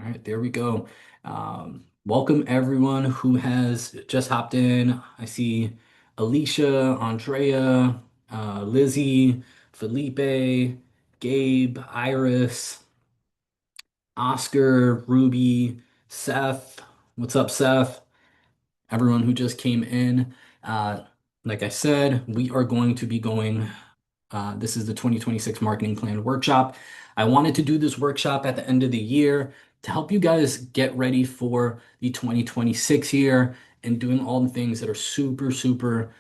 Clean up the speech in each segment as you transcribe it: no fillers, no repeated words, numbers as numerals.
right, there we go. Welcome everyone who has just hopped in. I see Alicia, Andrea, Lizzie, Felipe, Gabe, Iris, Oscar, Ruby, Seth. What's up, Seth? Everyone who just came in. Uh, like I said, we are going to be going. This is the 2026 Marketing Plan Workshop. I wanted to do this workshop at the end of the year to help you guys get ready for the 2026 year and doing all the things that are super, super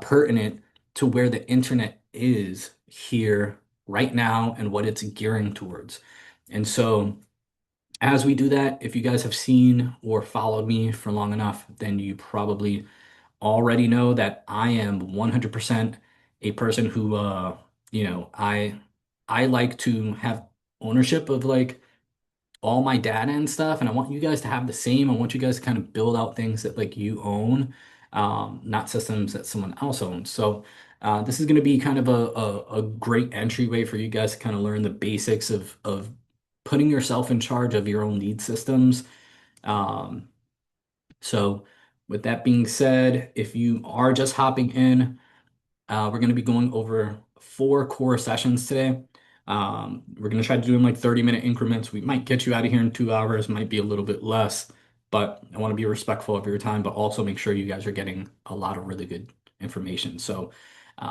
pertinent to where the internet is here right now and what it's gearing towards. And so, as we do that, if you guys have seen or followed me for long enough, then you probably already know that I am 100% a person who I like to have ownership of like all my data and stuff, and I want you guys to have the same. I want you guys to kind of build out things that like you own, not systems that someone else owns. So this is going to be kind of a great entryway for you guys to kind of learn the basics of putting yourself in charge of your own lead systems. Um, so with that being said, if you are just hopping in, we're going to be going over four core sessions today. We're going to try to do them like 30-minute increments. We might get you out of here in 2 hours, might be a little bit less, but I want to be respectful of your time, but also make sure you guys are getting a lot of really good information. So,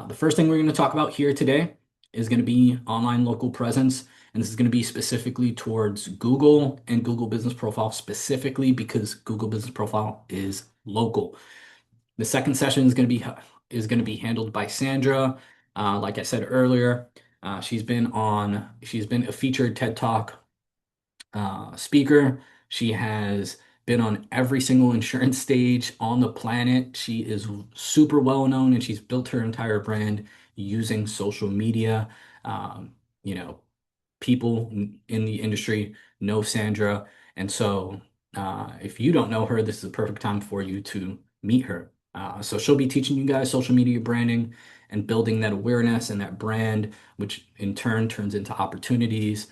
the first thing we're going to talk about here today is going to be online local presence. And this is going to be specifically towards Google and Google Business Profile specifically because Google Business Profile is local. The second session is going to be handled by Sandra. Like I said earlier, she's been a featured TED Talk speaker. She has been on every single insurance stage on the planet. She is super well known and she's built her entire brand using social media. Um, you know, people in the industry know Sandra. And so if you don't know her, this is the perfect time for you to meet her. So she'll be teaching you guys social media branding and building that awareness and that brand, which in turn turns into opportunities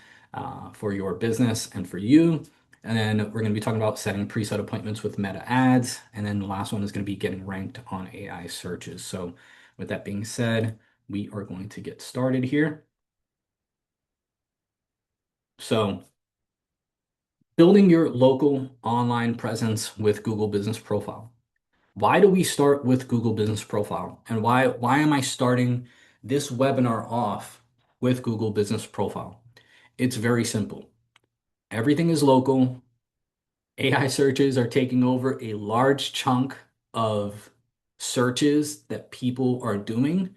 for your business and for you. And then we're going to be talking about setting preset appointments with Meta ads. And then the last one is going to be getting ranked on AI searches. So with that being said, we are going to get started here. So building your local online presence with Google Business Profile. Why do we start with Google Business Profile? And why am I starting this webinar off with Google Business Profile? It's very simple. Everything is local. AI searches are taking over a large chunk of searches that people are doing.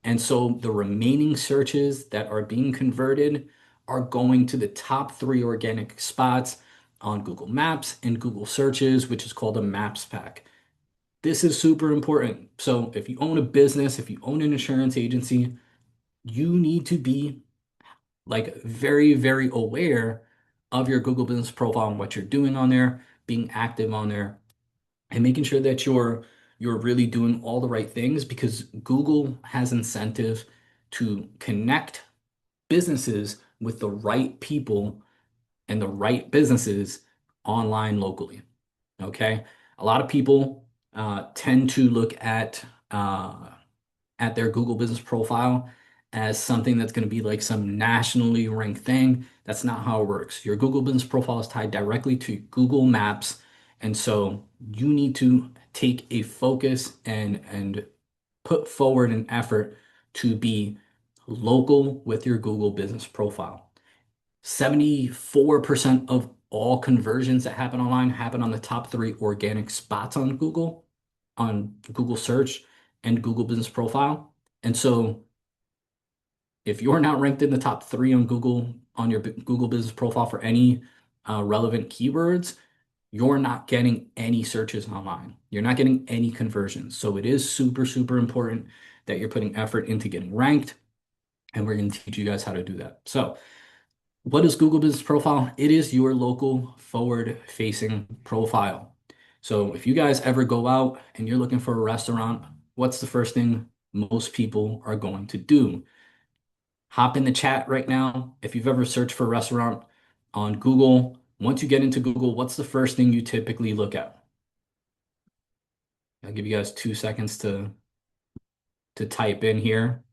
And so the remaining searches that are being converted are going to the top three organic spots on Google Maps and Google searches, which is called a Maps pack. This is super important. So if you own a business, if you own an insurance agency, you need to be like very, very aware of your Google Business Profile and what you're doing on there, being active on there, and making sure that you're really doing all the right things because Google has incentive to connect businesses with the right people and the right businesses online locally. Okay. A lot of people tend to look at their Google Business Profile as something that's going to be like some nationally ranked thing. That's not how it works. Your Google Business Profile is tied directly to Google Maps, and so you need to take a focus and put forward an effort to be local with your Google Business Profile. 74% of all conversions that happen online happen on the top three organic spots on Google search and Google Business Profile. And so if you're not ranked in the top three on Google on your Google Business Profile for any relevant keywords, you're not getting any searches online. You're not getting any conversions. So it is super, super important that you're putting effort into getting ranked. And we're going to teach you guys how to do that. So what is Google Business Profile? It is your local forward-facing profile. So if you guys ever go out and you're looking for a restaurant, what's the first thing most people are going to do? Hop in the chat right now. If you've ever searched for a restaurant on Google, Once you get into Google, what's the first thing you typically look at? I'll give you guys 2 seconds to type in here.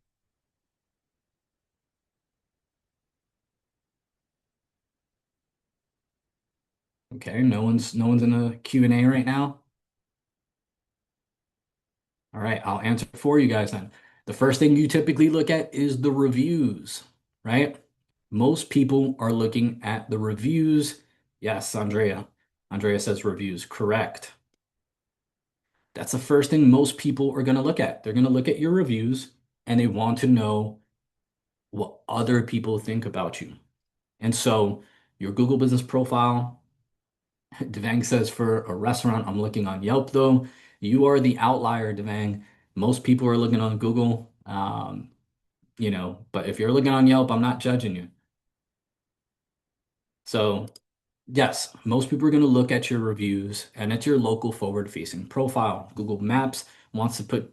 Okay, no one's in a Q&A right now. All right, I'll answer for you guys then. The first thing you typically look at is the reviews, right? Most people are looking at the reviews. Yes, Andrea. Andrea says reviews. Correct. That's the first thing most people are going to look at. They're going to look at your reviews and they want to know what other people think about you. And so your Google business profile, Devang says for a restaurant, I'm looking on Yelp though. You are the outlier, Devang. Most people are looking on Google, but if you're looking on Yelp, I'm not judging you. So, yes, most people are going to look at your reviews and at your local forward-facing profile. Google Maps wants to put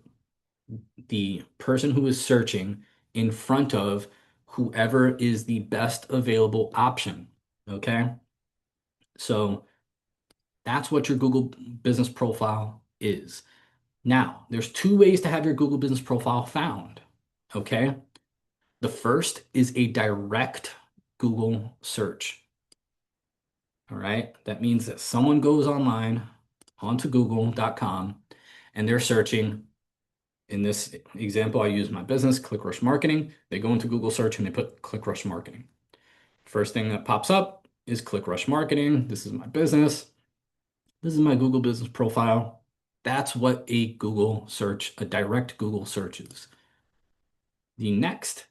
the person who is searching in front of whoever is the best available option. Okay. So that's what your Google business profile is. Now, there's two ways to have your Google business profile found. Okay. The first is a direct Google search. All right. That means that someone goes online onto google.com and they're searching. In this example, I use my business, ClickRush Marketing. They go into Google search and they put ClickRush Marketing. First thing that pops up is ClickRush Marketing. This is my business. This is my Google business profile. That's what a Google search, a direct Google search is. The next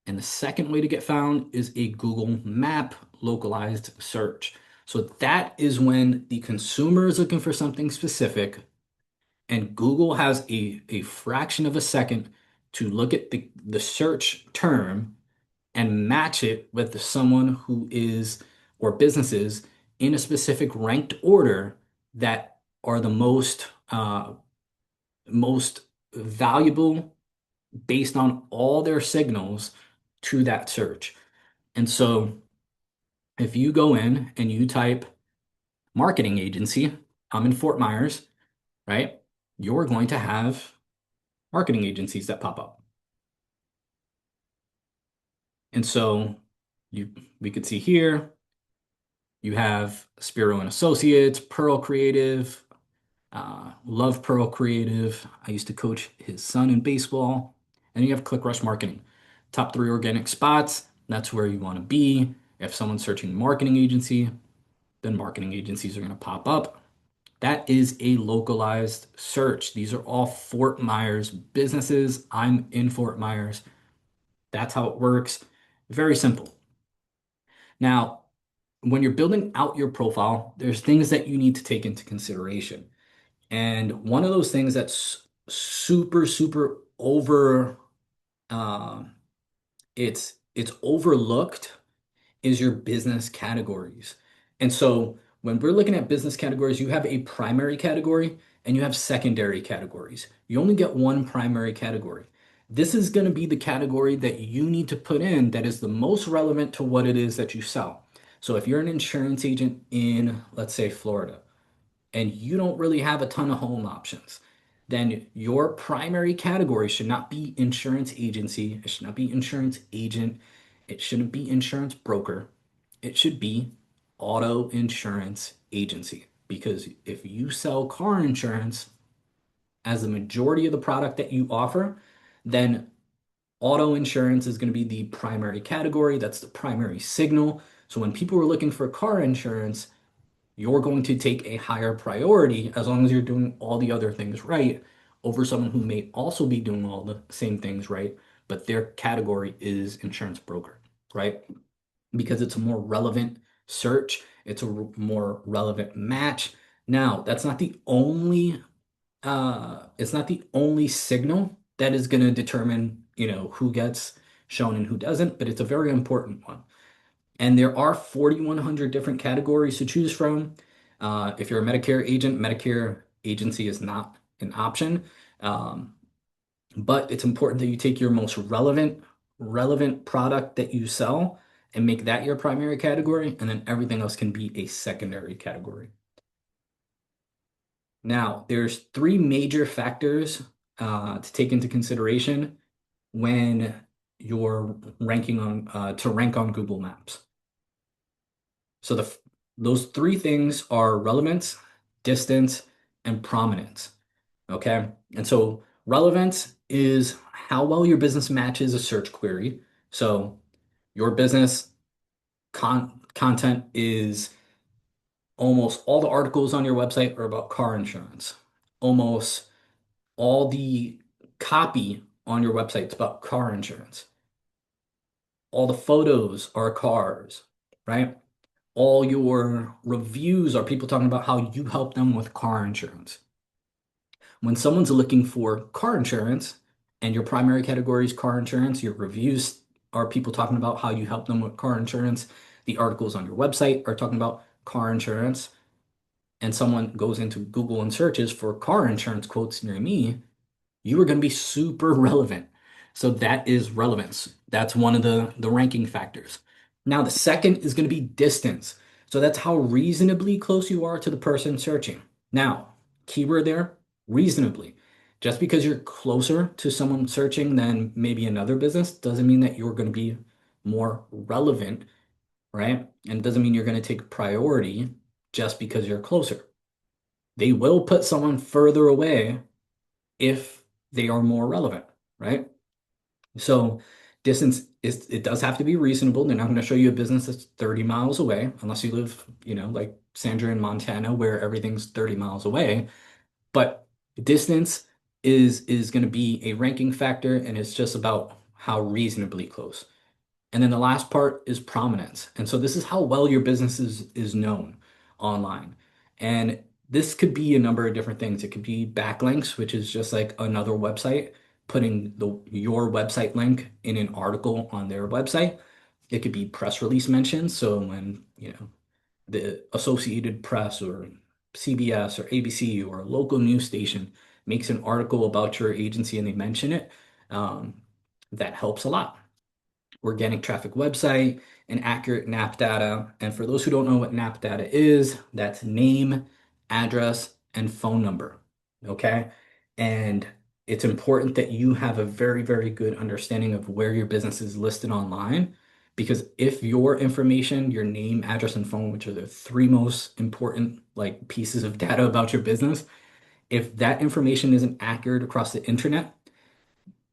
and the second way to get found is a Google Map localized search. So that is when the consumer is looking for something specific and Google has a fraction of a second to look at the search term and match it with someone who is or businesses in a specific ranked order that are the most valuable based on all their signals to that search. And so if you go in and you type marketing agency, I'm in Fort Myers, right? You're going to have marketing agencies that pop up. And so you we could see here you have Spiro and Associates, Pearl Creative, love Pearl Creative. I used to coach his son in baseball. And you have ClickRush Marketing. Top three organic spots. That's where you want to be. If someone's searching marketing agency, then marketing agencies are going to pop up. That is a localized search. These are all Fort Myers businesses. I'm in Fort Myers. That's how it works. Very simple. Now, when you're building out your profile, there's things that you need to take into consideration. And one of those things that's super, super um, it's overlooked is your business categories. And so when we're looking at business categories, you have a primary category and you have secondary categories. You only get one primary category. This is going to be the category that you need to put in that is the most relevant to what it is that you sell. So if you're an insurance agent in, let's say, Florida, and you don't really have a ton of home options, then your primary category should not be insurance agency, it should not be insurance agent, it shouldn't be insurance broker, it should be auto insurance agency. Because if you sell car insurance as the majority of the product that you offer, then auto insurance is going to be the primary category. That's the primary signal. So when people are looking for car insurance, you're going to take a higher priority as long as you're doing all the other things right over someone who may also be doing all the same things right, but their category is insurance broker, right? Because it's a more relevant search, it's a more relevant match. Now, that's not the only it's not the only signal that is going to determine, who gets shown and who doesn't, but it's a very important one. And there are 4,100 different categories to choose from. If you're a Medicare agent, Medicare agency is not an option. Um, but it's important that you take your most relevant product that you sell and make that your primary category, and then everything else can be a secondary category. Now, there's three major factors to take into consideration when you're ranking on to rank on Google Maps. So those three things are relevance, distance, and prominence. Okay. And so relevance is how well your business matches a search query. So your business content is almost all the articles on your website are about car insurance. Almost all the copy on your website is about car insurance. All the photos are cars, right? All your reviews are people talking about how you help them with car insurance. When someone's looking for car insurance and your primary category is car insurance, your reviews are people talking about how you help them with car insurance. The articles on your website are talking about car insurance. And someone goes into Google and searches for car insurance quotes near me, you are going to be super relevant. So that is relevance. That's one of the ranking factors. Now, the second is going to be distance. So that's how reasonably close you are to the person searching. Now, keyword there, reasonably. Just because you're closer to someone searching than maybe another business doesn't mean that you're going to be more relevant, right? And it doesn't mean you're going to take priority just because you're closer. They will put someone further away if they are more relevant, right? So distance is it does have to be reasonable. They're not going to show you a business that's 30 miles away unless you live, like Sandra in Montana where everything's 30 miles away. But distance is going to be a ranking factor and it's just about how reasonably close. And then the last part is prominence. And so this is how well your business is known online. And this could be a number of different things. It could be backlinks, which is just like another website, putting your website link in an article on their website. It could be press release mentions. So when, the Associated Press or CBS or ABC or a local news station makes an article about your agency and they mention it, um, that helps a lot. Organic traffic website, and accurate NAP data. And for those who don't know what NAP data is, that's name, address, and phone number. Okay. And it's important that you have a very, very good understanding of where your business is listed online. Because if your information, your name, address, and phone, which are the three most important like pieces of data about your business, if that information isn't accurate across the internet,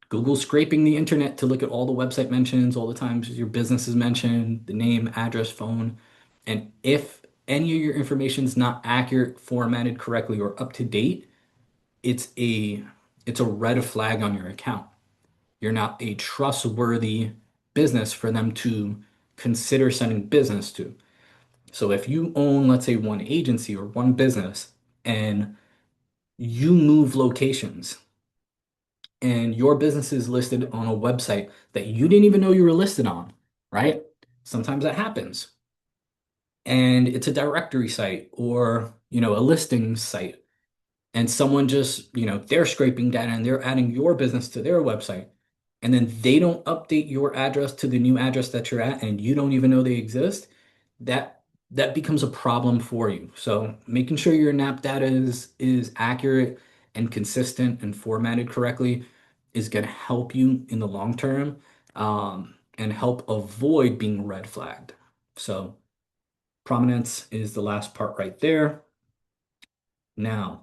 Google's scraping the internet to look at all the website mentions, all the times your business is mentioned, the name, address, phone. And if any of your information is not accurate, formatted correctly, or up to date, it's a it's a red flag on your account. You're not a trustworthy business for them to consider sending business to. So if you own, let's say, one agency or one business and you move locations and your business is listed on a website that you didn't even know you were listed on, right? Sometimes that happens. And it's a directory site or, a listing site. And someone just, they're scraping data and they're adding your business to their website. And then they don't update your address to the new address that you're at and you don't even know they exist. That becomes a problem for you. So making sure your NAP data is accurate and consistent and formatted correctly is going to help you in the long term, and help avoid being red flagged. So prominence is the last part right there. Now,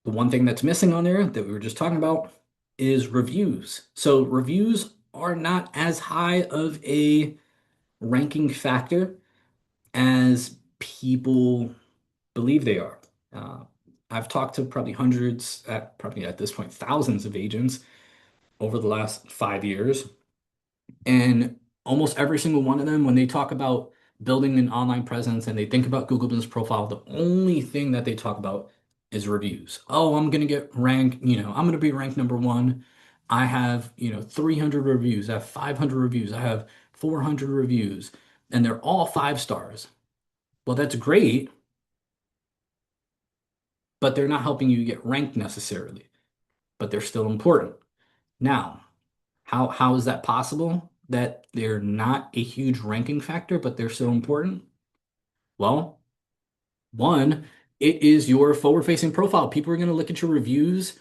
the one thing that's missing on there that we were just talking about is reviews. So reviews are not as high of a ranking factor as people believe they are. Uh, I've talked to probably hundreds, probably at this point, thousands of agents over the last 5 years. And almost every single one of them, when they talk about building an online presence and they think about Google Business Profile, the only thing that they talk about is reviews. Oh, I'm going to get ranked, I'm going to be ranked number one. I have, 300 reviews. I have 500 reviews. I have 400 reviews, and they're all 5 stars. Well, that's great, but they're not helping you get ranked necessarily, but they're still important. Now, how is that possible? that they're not a huge ranking factor, but they're so important? Well, one, it is your forward-facing profile. People are going to look at your reviews,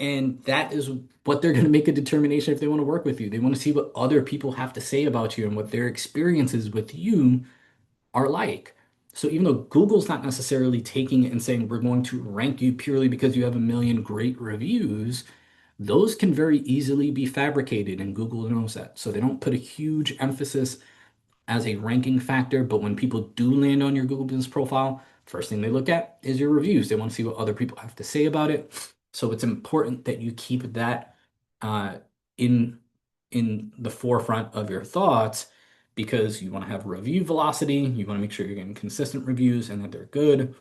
and that is what they're going to make a determination if they want to work with you. They want to see what other people have to say about you and what their experiences with you are like. So even though Google's not necessarily taking it and saying we're going to rank you purely because you have a million great reviews, those can very easily be fabricated, and Google knows that. So they don't put a huge emphasis as a ranking factor, but when people do land on your Google Business profile, first thing they look at is your reviews. They want to see what other people have to say about it. So it's important that you keep that uh, in the forefront of your thoughts because you want to have review velocity. You want to make sure you're getting consistent reviews and that they're good.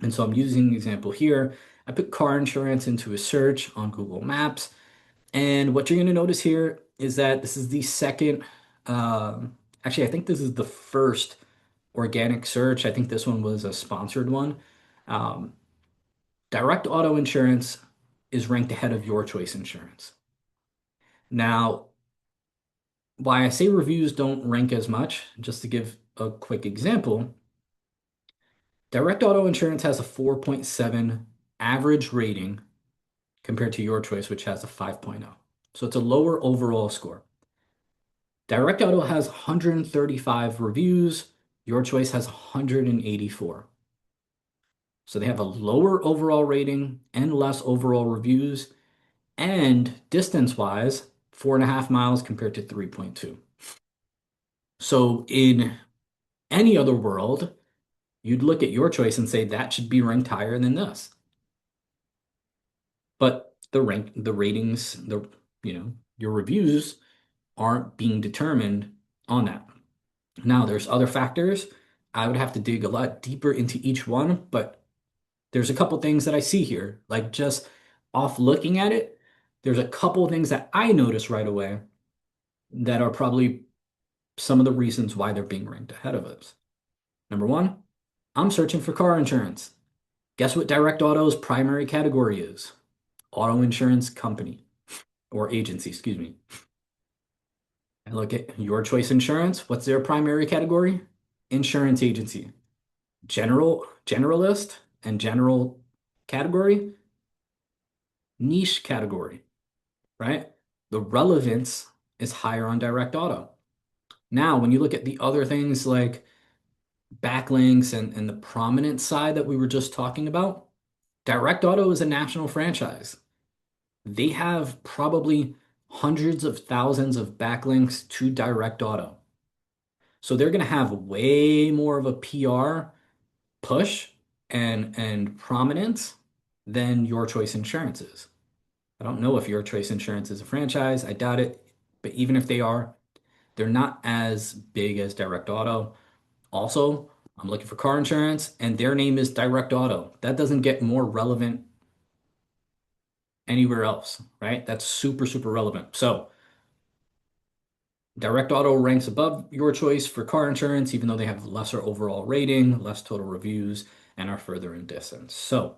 And so I'm using an example here. I put car insurance into a search on Google Maps. And what you're going to notice here is that this is the second, actually, I think this is the first organic search. I think this one was a sponsored one. Um, Direct auto insurance is ranked ahead of your choice insurance. Now, why I say reviews don't rank as much, just to give a quick example, direct auto insurance has a 4.7 average rating compared to your choice, which has a 5.0. So it's a lower overall score. Direct Auto has 135 reviews. Your choice has 184. So they have a lower overall rating and less overall reviews. And distance-wise, 4.5 miles compared to 3.2. So in any other world, you'd look at your choice and say that should be ranked higher than this. But the ratings, your reviews aren't being determined on that. Now, there's other factors. I would have to dig a lot deeper into each one, but there's a couple things that I see here. Like just off looking at it, there's a couple things that I notice right away that are probably some of the reasons why they're being ranked ahead of us. Number one, I'm searching for car insurance. Guess what Direct Auto's primary category is? Auto insurance company or agency, excuse me. I look at Your Choice Insurance. What's their primary category? Insurance agency. Generalist and general category, niche category, right? The relevance is higher on direct auto. Now, when you look at the other things like backlinks and the prominent side that we were just talking about, direct auto is a national franchise. They have probably hundreds of thousands of backlinks to direct auto. So they're going to have way more of a PR push and prominence than Your Choice Insurance is. I don't know if Your Choice Insurance is a franchise. I doubt it. But even if they are, they're not as big as Direct Auto. Also, I'm looking for car insurance and their name is Direct Auto. That doesn't get more relevant anywhere else, right? That's super, super relevant. So Direct Auto ranks above Your Choice for car insurance, even though they have lesser overall rating, less total reviews, and are further in distance. So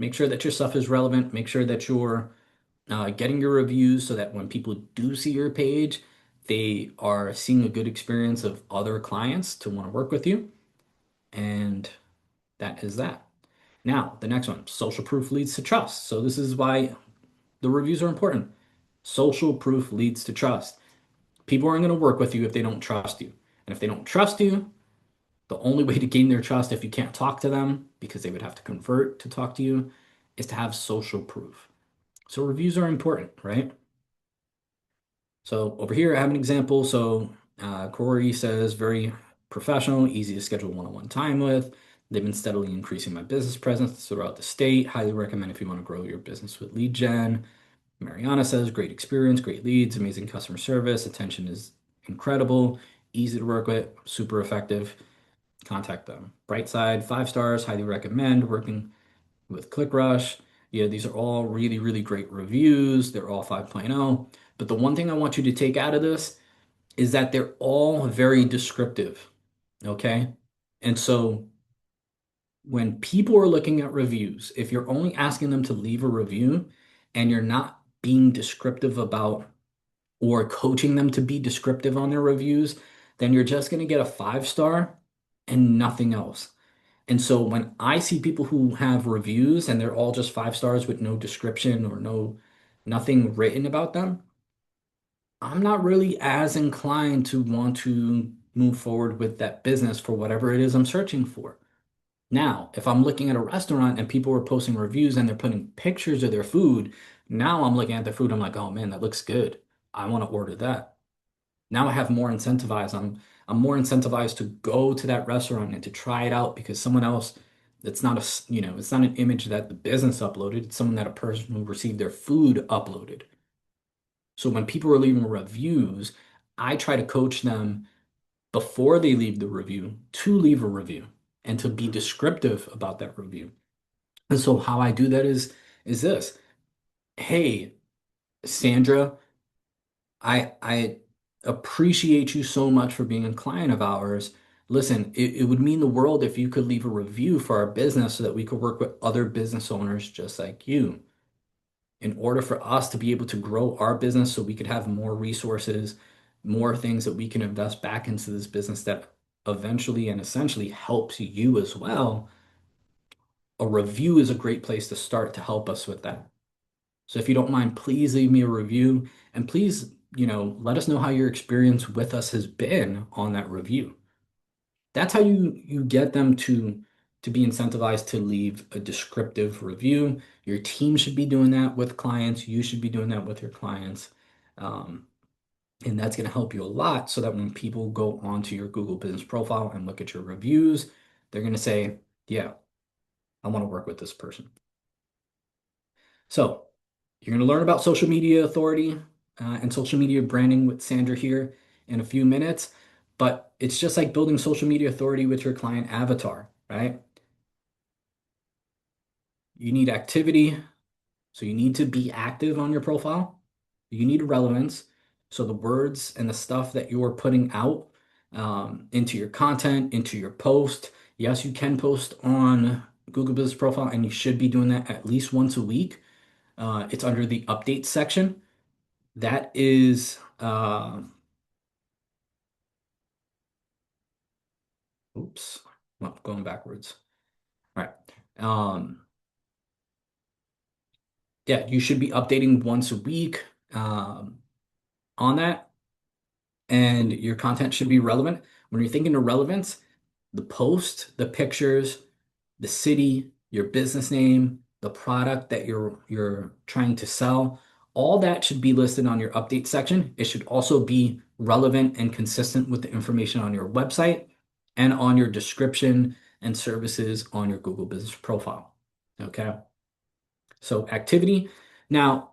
make sure that your stuff is relevant. Make sure that you're getting your reviews so that when people do see your page, they are seeing a good experience of other clients to want to work with you. And that is that. Now, the next one, social proof leads to trust. So this is why the reviews are important. Social proof leads to trust. People aren't going to work with you if they don't trust you. And if they don't trust you, the only way to gain their trust if you can't talk to them, because they would have to convert to talk to you, is to have social proof. So reviews are important, right? So over here, I have an example. So Corey says, very professional, easy to schedule one-on-one time with. They've been steadily increasing my business presence throughout the state. Highly recommend if you want to grow your business with lead gen. Mariana says, great experience, great leads, amazing customer service. Attention is incredible, easy to work with, super effective. Contact them. Brightside, 5 stars, highly recommend working with ClickRush. Yeah, these are all really, really great reviews. They're all 5.0. But the one thing I want you to take out of this is that they're all very descriptive. Okay. And so when people are looking at reviews, if you're only asking them to leave a review and you're not being descriptive about or coaching them to be descriptive on their reviews, then you're just going to get a 5 star and nothing else. And so when I see people who have reviews and they're all just 5 stars with no description or nothing written about them, I'm not really as inclined to want to move forward with that business for whatever it is I'm searching for. Now, if I'm looking at a restaurant and people are posting reviews and they're putting pictures of their food, now I'm looking at their food, I'm like, oh man, that looks good. I want to order that. Now I have more incentivized. I'm more incentivized to go to that restaurant and to try it out because someone else, it's not it's not an image that the business uploaded, it's someone that a person who received their food uploaded. So when people are leaving reviews, I try to coach them before they leave the review to leave a review and to be descriptive about that review. And so how I do that is this. Hey, Sandra, I appreciate you so much for being a client of ours. Listen, it would mean the world if you could leave a review for our business so that we could work with other business owners just like you. In order for us to be able to grow our business so we could have more resources, more things that we can invest back into this business that eventually and essentially helps you as well, a review is a great place to start to help us with that. So if you don't mind, please leave me a review and please, let us know how your experience with us has been on that review. That's how you get them to be incentivized to leave a descriptive review. Your team should be doing that with clients. You should be doing that with your clients. Um, and that's going to help you a lot so that when people go onto your Google Business Profile and look at your reviews, they're going to say, yeah, I want to work with this person. So you're going to learn about social media authority and social media branding with Sandra here in a few minutes, but it's just like building social media authority with your client avatar, right? You need activity, so you need to be active on your profile. You need relevance, so the words and the stuff that you're putting out into your content, into your post. Yes, you can post on Google Business Profile, and you should be doing that at least once a week. It's under the update section. That is, oops, well, going backwards. All right. Um, yeah, you should be updating once a week on that, and your content should be relevant. When you're thinking of relevance, the post, the pictures, the city, your business name, the product that you're trying to sell, all that should be listed on your update section. It should also be relevant and consistent with the information on your website and on your description and services on your Google Business Profile. Okay. So activity. Now,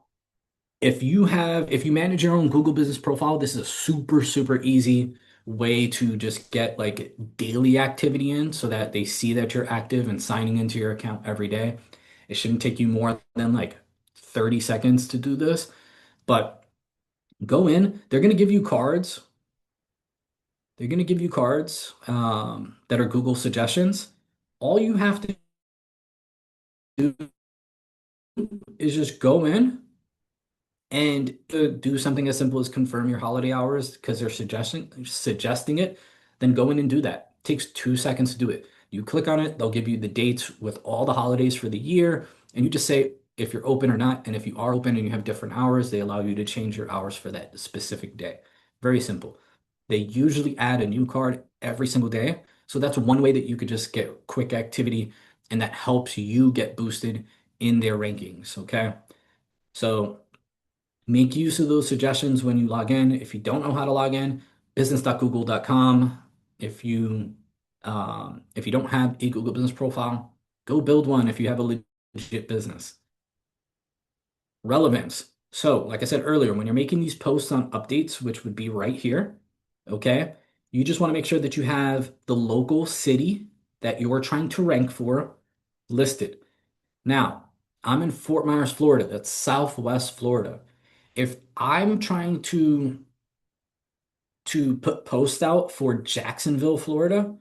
if you manage your own Google Business Profile, this is a super, super easy way to just get like daily activity in so that they see that you're active and signing into your account every day. It shouldn't take you more than like 30 seconds to do this, but go in. They're going to give you cards. They're going to give you cards that are Google suggestions. All you have to do is just go in and do something as simple as confirm your holiday hours because they're suggesting it, then go in and do that. It takes 2 seconds to do it. You click on it, they'll give you the dates with all the holidays for the year, and you just say if you're open or not. And if you are open and you have different hours, they allow you to change your hours for that specific day. Very simple. They usually add a new card every single day. So that's one way that you could just get quick activity and that helps you get boosted in their rankings. Okay. So make use of those suggestions when you log in. If you don't know how to log in, business.google.com. If you don't have a Google Business Profile, go build one if you have a legit business. Relevance. So, like I said earlier, when you're making these posts on updates, which would be right here, okay, you just want to make sure that you have the local city that you're trying to rank for listed. Now, I'm in Fort Myers, Florida. That's Southwest Florida. If I'm trying to put posts out for Jacksonville, Florida,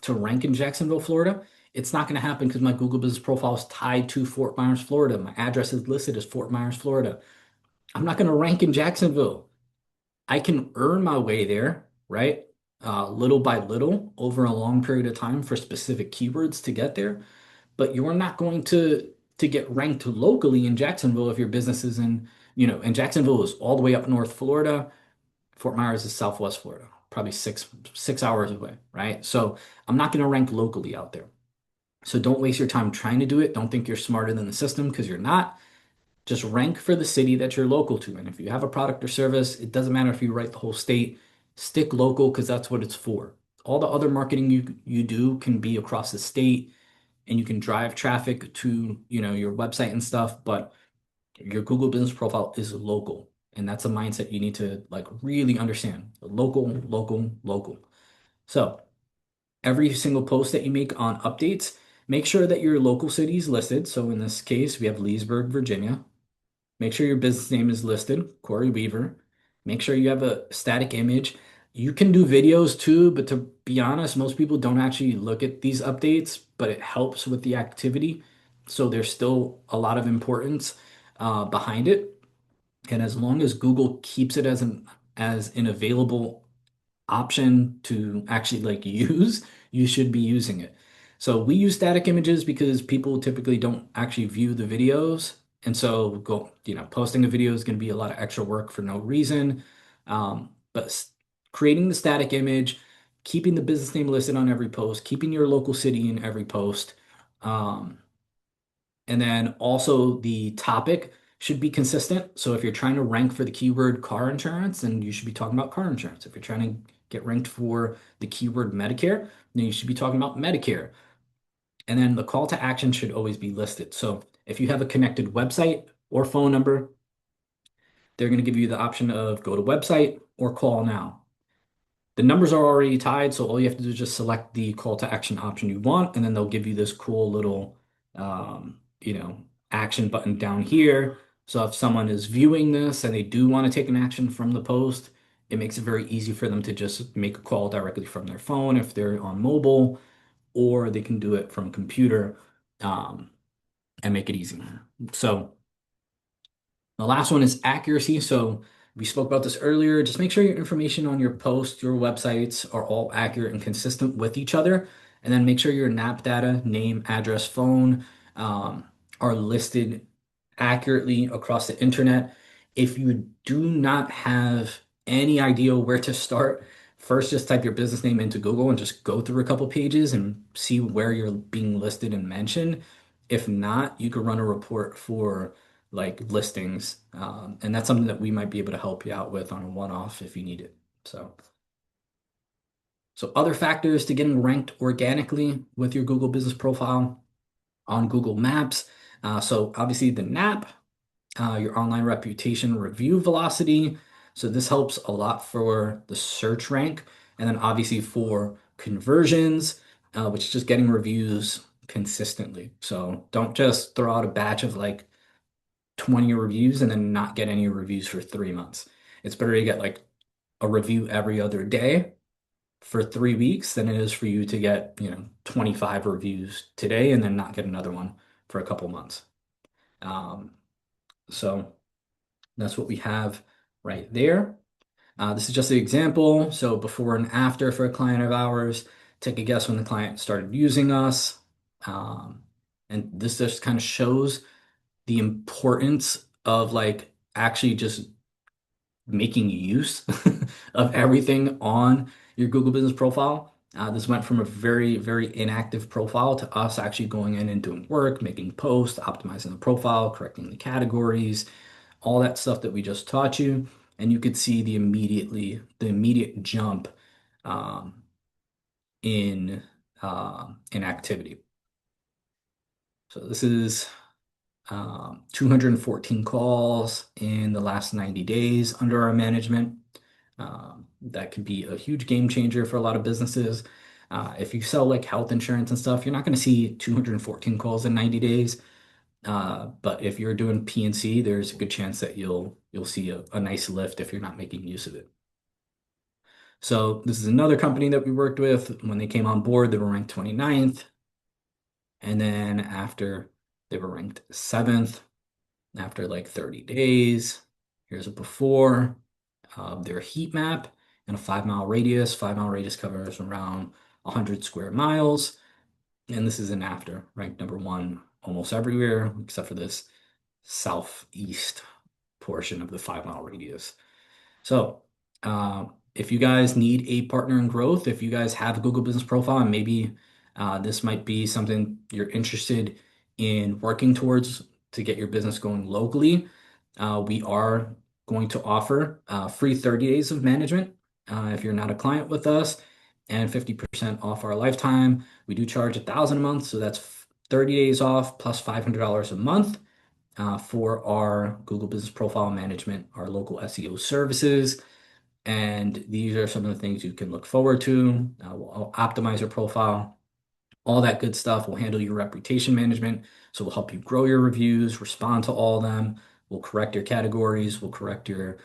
to rank in Jacksonville, Florida, it's not going to happen because my Google Business Profile is tied to Fort Myers, Florida. My address is listed as Fort Myers, Florida. I'm not going to rank in Jacksonville. I can earn my way there, right? Little by little over a long period of time for specific keywords to get there. But you're not going to get ranked locally in Jacksonville if your business is in, and Jacksonville is all the way up North Florida. Fort Myers is Southwest Florida, probably six hours away, right? So I'm not going to rank locally out there. So don't waste your time trying to do it. Don't think you're smarter than the system because you're not. Just rank for the city that you're local to. And if you have a product or service, it doesn't matter if you write the whole state, stick local because that's what it's for. All the other marketing you do can be across the state and you can drive traffic to, your website and stuff, but your Google business profile is local. And that's a mindset you need to like really understand. Local, local, local. So every single post that you make on updates, make sure that your local city is listed. So in this case, we have Leesburg, Virginia. Make sure your business name is listed, Corey Weaver. Make sure you have a static image. You can do videos too, but to be honest, most people don't actually look at these updates, but it helps with the activity. So there's still a lot of importance behind it. And as long as Google keeps it as an available option to actually like use, you should be using it. So we use static images because people typically don't actually view the videos. And so posting a video is going to be a lot of extra work for no reason. But creating the static image, keeping the business name listed on every post, keeping your local city in every post, um, and then also the topic should be consistent. So if you're trying to rank for the keyword car insurance, then you should be talking about car insurance. If you're trying to get ranked for the keyword Medicare, then you should be talking about Medicare. And then the call to action should always be listed. So if you have a connected website or phone number, they're going to give you the option of go to website or call now. The numbers are already tied, so all you have to do is just select the call to action option you want, and then they'll give you this cool little, action button down here. So if someone is viewing this and they do want to take an action from the post, it makes it very easy for them to just make a call directly from their phone if they're on mobile, or they can do it from computer, and make it easy. So the last one is accuracy. So we spoke about this earlier. Just make sure your information on your posts, your websites are all accurate and consistent with each other. And then make sure your NAP data, name, address, phone, um, are listed accurately across the internet. If you do not have any idea where to start, first just type your business name into Google and just go through a couple pages and see where you're being listed and mentioned. If not, you could run a report for like listings. And that's something that we might be able to help you out with on a one-off if you need it. So other factors to getting ranked organically with your Google business profile on Google Maps. So obviously the NAP, your online reputation review velocity. So this helps a lot for the search rank. And then obviously for conversions, which is just getting reviews consistently. So don't just throw out a batch of like 20 reviews and then not get any reviews for 3 months. It's better to get like a review every other day for 3 weeks than it is for you to get, 25 reviews today and then not get another one for a couple months. Um, so that's what we have right there. This is just an example. So before and after for a client of ours, take a guess when the client started using us. Um, and this just kind of shows the importance of like actually just making use of everything on your Google Business profile. This went from a very, very inactive profile to us actually going in and doing work, making posts, optimizing the profile, correcting the categories, all that stuff that we just taught you. And you could see the immediate jump um, in activity. So this is 214 calls in the last 90 days under our management. That could be a huge game changer for a lot of businesses. If you sell like health insurance and stuff, you're not going to see 214 calls in 90 days. But if you're doing PNC, there's a good chance that you'll see a nice lift if you're not making use of it. So this is another company that we worked with. When they came on board, they were ranked 29th. And then after they were ranked 7th after like 30 days. Here's a before. their heat map in a 5 mile radius. 5 mile radius covers around 100 square miles. And this is an after, ranked number one almost everywhere, except for this southeast portion of the 5 mile radius. So, if you guys need a partner in growth, if you guys have a Google Business Profile, and maybe this might be something you're interested in working towards to get your business going locally, we are going to offer free 30 days of management if you're not a client with us, and 50% off our lifetime. We do charge 1,000 a month, so that's 30 days off plus $500 a month for our Google Business Profile Management, our local SEO services. And these are some of the things you can look forward to. We'll optimize your profile, all that good stuff. We'll handle your reputation management. So we'll help you grow your reviews, respond to all of them. We'll correct your categories. We'll correct your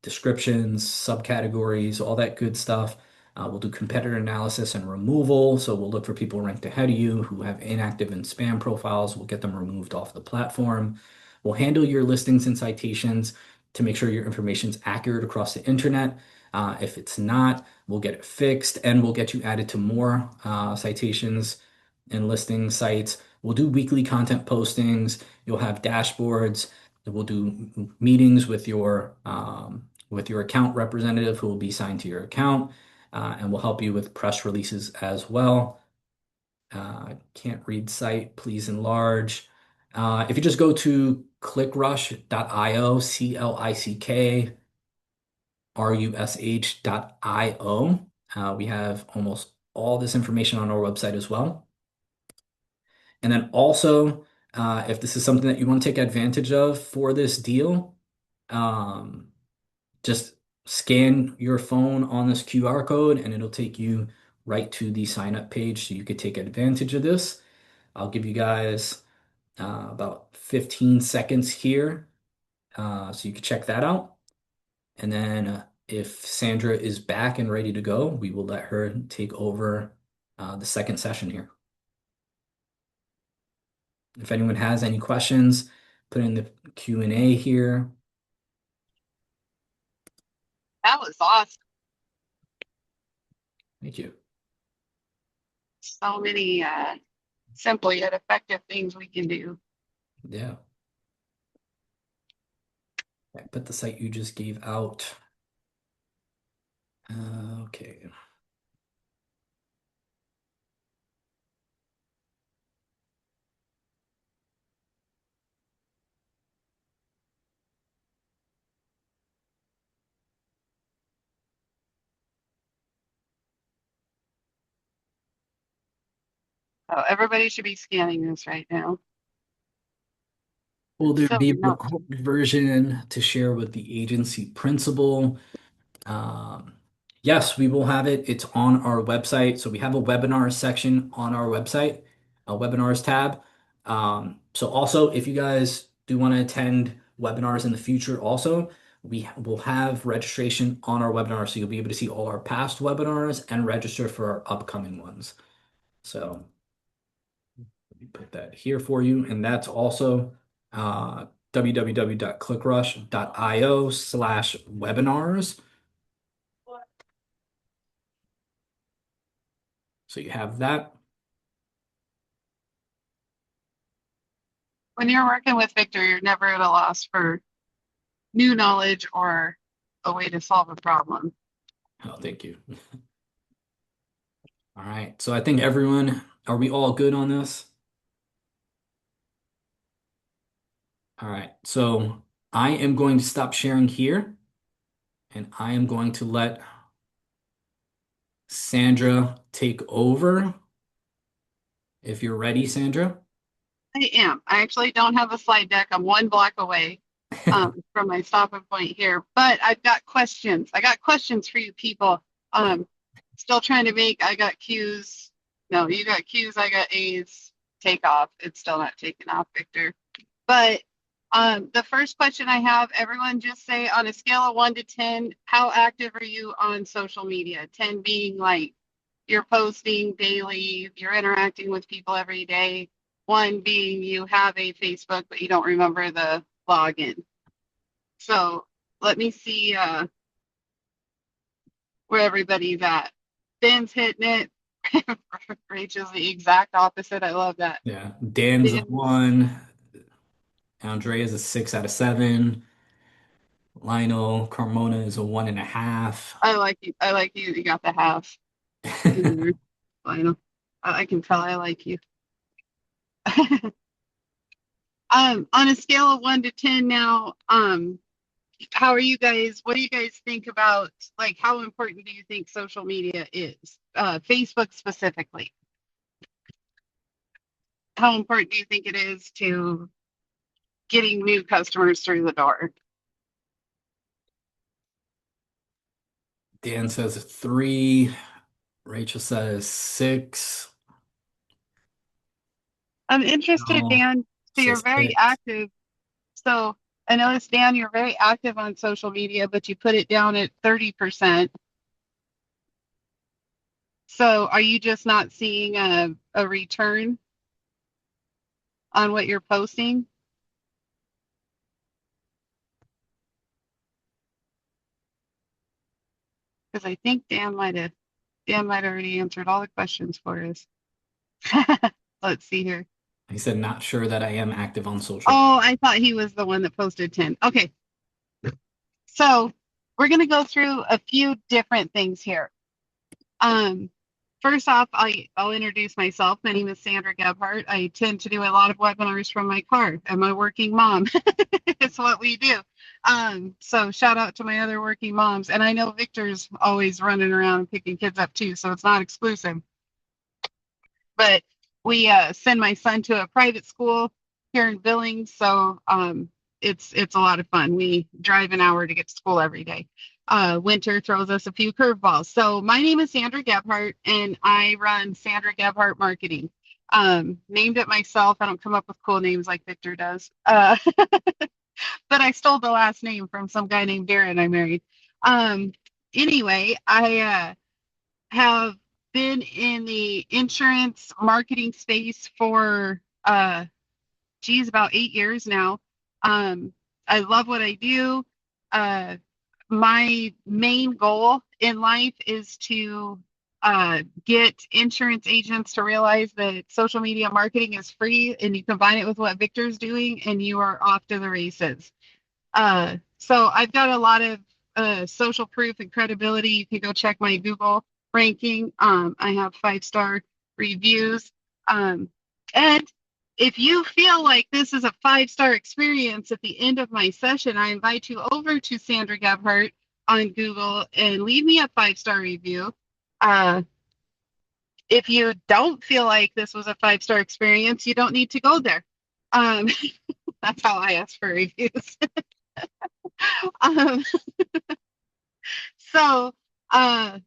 descriptions, subcategories, all that good stuff. We'll do competitor analysis and removal. So we'll look for people ranked ahead of you who have inactive and spam profiles. We'll get them removed off the platform. We'll handle your listings and citations to make sure your information is accurate across the internet. If it's not, we'll get it fixed and we'll get you added to more citations and listing sites. We'll do weekly content postings. You'll have dashboards. We'll do meetings with your account representative who will be signed to your account, and we'll help you with press releases as well. Can't read site, please enlarge. If you just go to clickrush.io, CLICKRUSH.io. We have almost all this information on our website as well. And then also, if this is something that you want to take advantage of for this deal, um, just scan your phone on this QR code and it'll take you right to the sign up page so you could take advantage of this. I'll give you guys about 15 seconds here so you can check that out. And then if Sandra is back and ready to go, we will let her take over the second session here. If anyone has any questions, put in the Q&A here. That was awesome. Thank you. So many simple yet effective things we can do. Yeah. I put the site you just gave out. Okay. Oh, everybody should be scanning this right now. Will there So be a no, recorded version to share with the agency principal? Um, yes, we will have it. It's on our website. So we have a webinars section on our website, a webinars tab. So also, if you guys do want to attend webinars in the future, also, we will have registration on our webinar. So you'll be able to see all our past webinars and register for our upcoming ones. So let me put that here for you. And that's also www.clickrush.io/webinars. So you have that. when you're working with Victor, you're never at a loss for new knowledge or a way to solve a problem. Oh, thank you. All right. So I think everyone, are we all good on this? All right. So I am going to stop sharing here and I am going to let Sandra take over. If you're ready, Sandra. I am. I actually don't have a slide deck. I'm one block away from my stopping point here, but I've got questions. I got questions for you people. Still trying to make, I got Q's. No, you got Q's, I got A's. Take off. It's still not taking off, Victor. But the first question I have, everyone just say on a scale of 1 to 10, how active are you on social media? 10 being like you're posting daily, you're interacting with people every day. 1 being you have a Facebook, but you don't remember the login. So let me see where everybody's at. Ben's hitting it. Rachel's the exact opposite. I love that. Yeah. Dan's a Ben's, 1. Andrea's a 6 out of 7. Lionel Carmona is a 1.5. I like you. I like you. You got the half in there, Lionel. I can tell I like you. On a scale of 1 to 10 now, how are you guys? What do you guys think about, like, how important do you think social media is? Facebook specifically. How important do you think it is to getting new customers through the door? Dan says a 3. Rachel says 6. I'm interested, No, Dan. So you're says very 6. active. So I noticed, Dan, you're very active on social media, but you put it down at 30%. So are you just not seeing a return on what you're posting? Because I think Dan might already answered all the questions for us. Let's see here. He said, not sure that I am active on social. Oh, I thought he was the one that posted 10. Okay, so we're going to go through a few different things here. Um, First off, I'll introduce myself. My name is Sandra Gebhardt. I tend to do a lot of webinars from my car. I'm a working mom. It's what we do. So shout out to my other working moms. And I know Victor's always running around and picking kids up too, so it's not exclusive. But we send my son to a private school here in Billings, so it's a lot of fun. We drive an hour to get to school every day. Winter throws us a few curveballs. So my name is Sandra Gebhardt, and I run Sandra Gebhardt Marketing. Named it myself. I don't come up with cool names like Victor does. But I stole the last name from some guy named Darren I married. Um, anyway, I have been in the insurance marketing space for about 8 years now. I love what I do. Uh, my main goal in life is to get insurance agents to realize that social media marketing is free, and you combine it with what Victor's doing, and you are off to the races. So I've got a lot of social proof and credibility. You can go check my Google ranking. I have 5-star reviews. And if you feel like this is a 5-star experience at the end of my session, I invite you over to Sandra Gebhardt on Google and leave me a 5-star review. If you don't feel like this was a 5-star experience, you don't need to go there. Um, that's how I ask for reviews. um, so uh,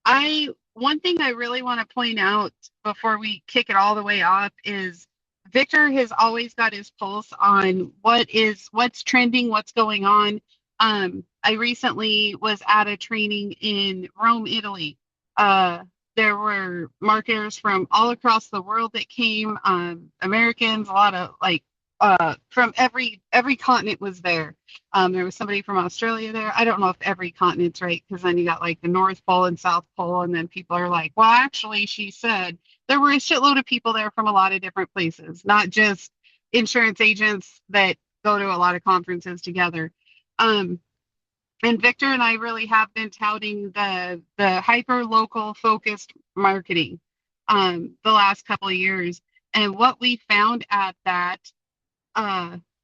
I one thing I really want to point out before we kick it all the way off is Victor has always got his pulse on what's trending, what's going on. I recently was at a training in Rome, Italy. There were marketers from all across the world that came, Americans, a lot of from every continent was there. There was somebody from Australia there. I don't know if every continent's right, because then you got like the North Pole and South Pole, and then people are like, well, actually, she said there were a shitload of people there from a lot of different places, not just insurance agents that go to a lot of conferences together. And Victor and I really have been touting the hyper local focused marketing the last couple of years. And what we found at that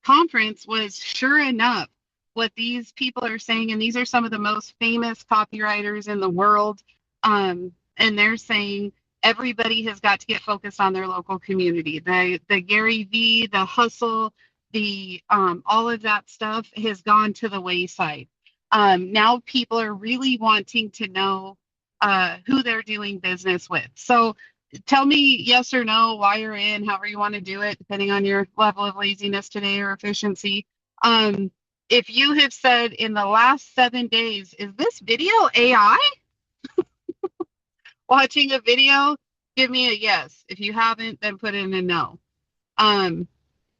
conference was, sure enough, what these people are saying, and these are some of the most famous copywriters in the world, and they're saying everybody has got to get focused on their local community. The Gary V, the hustle, the all of that stuff has gone to the wayside. Now people are really wanting to know who they're doing business with. So tell me yes or no, why you're in, however you want to do it, depending on your level of laziness today or efficiency. If you have said in the last 7 days, is this video AI? Watching a video, give me a yes. If you haven't, then put in a no.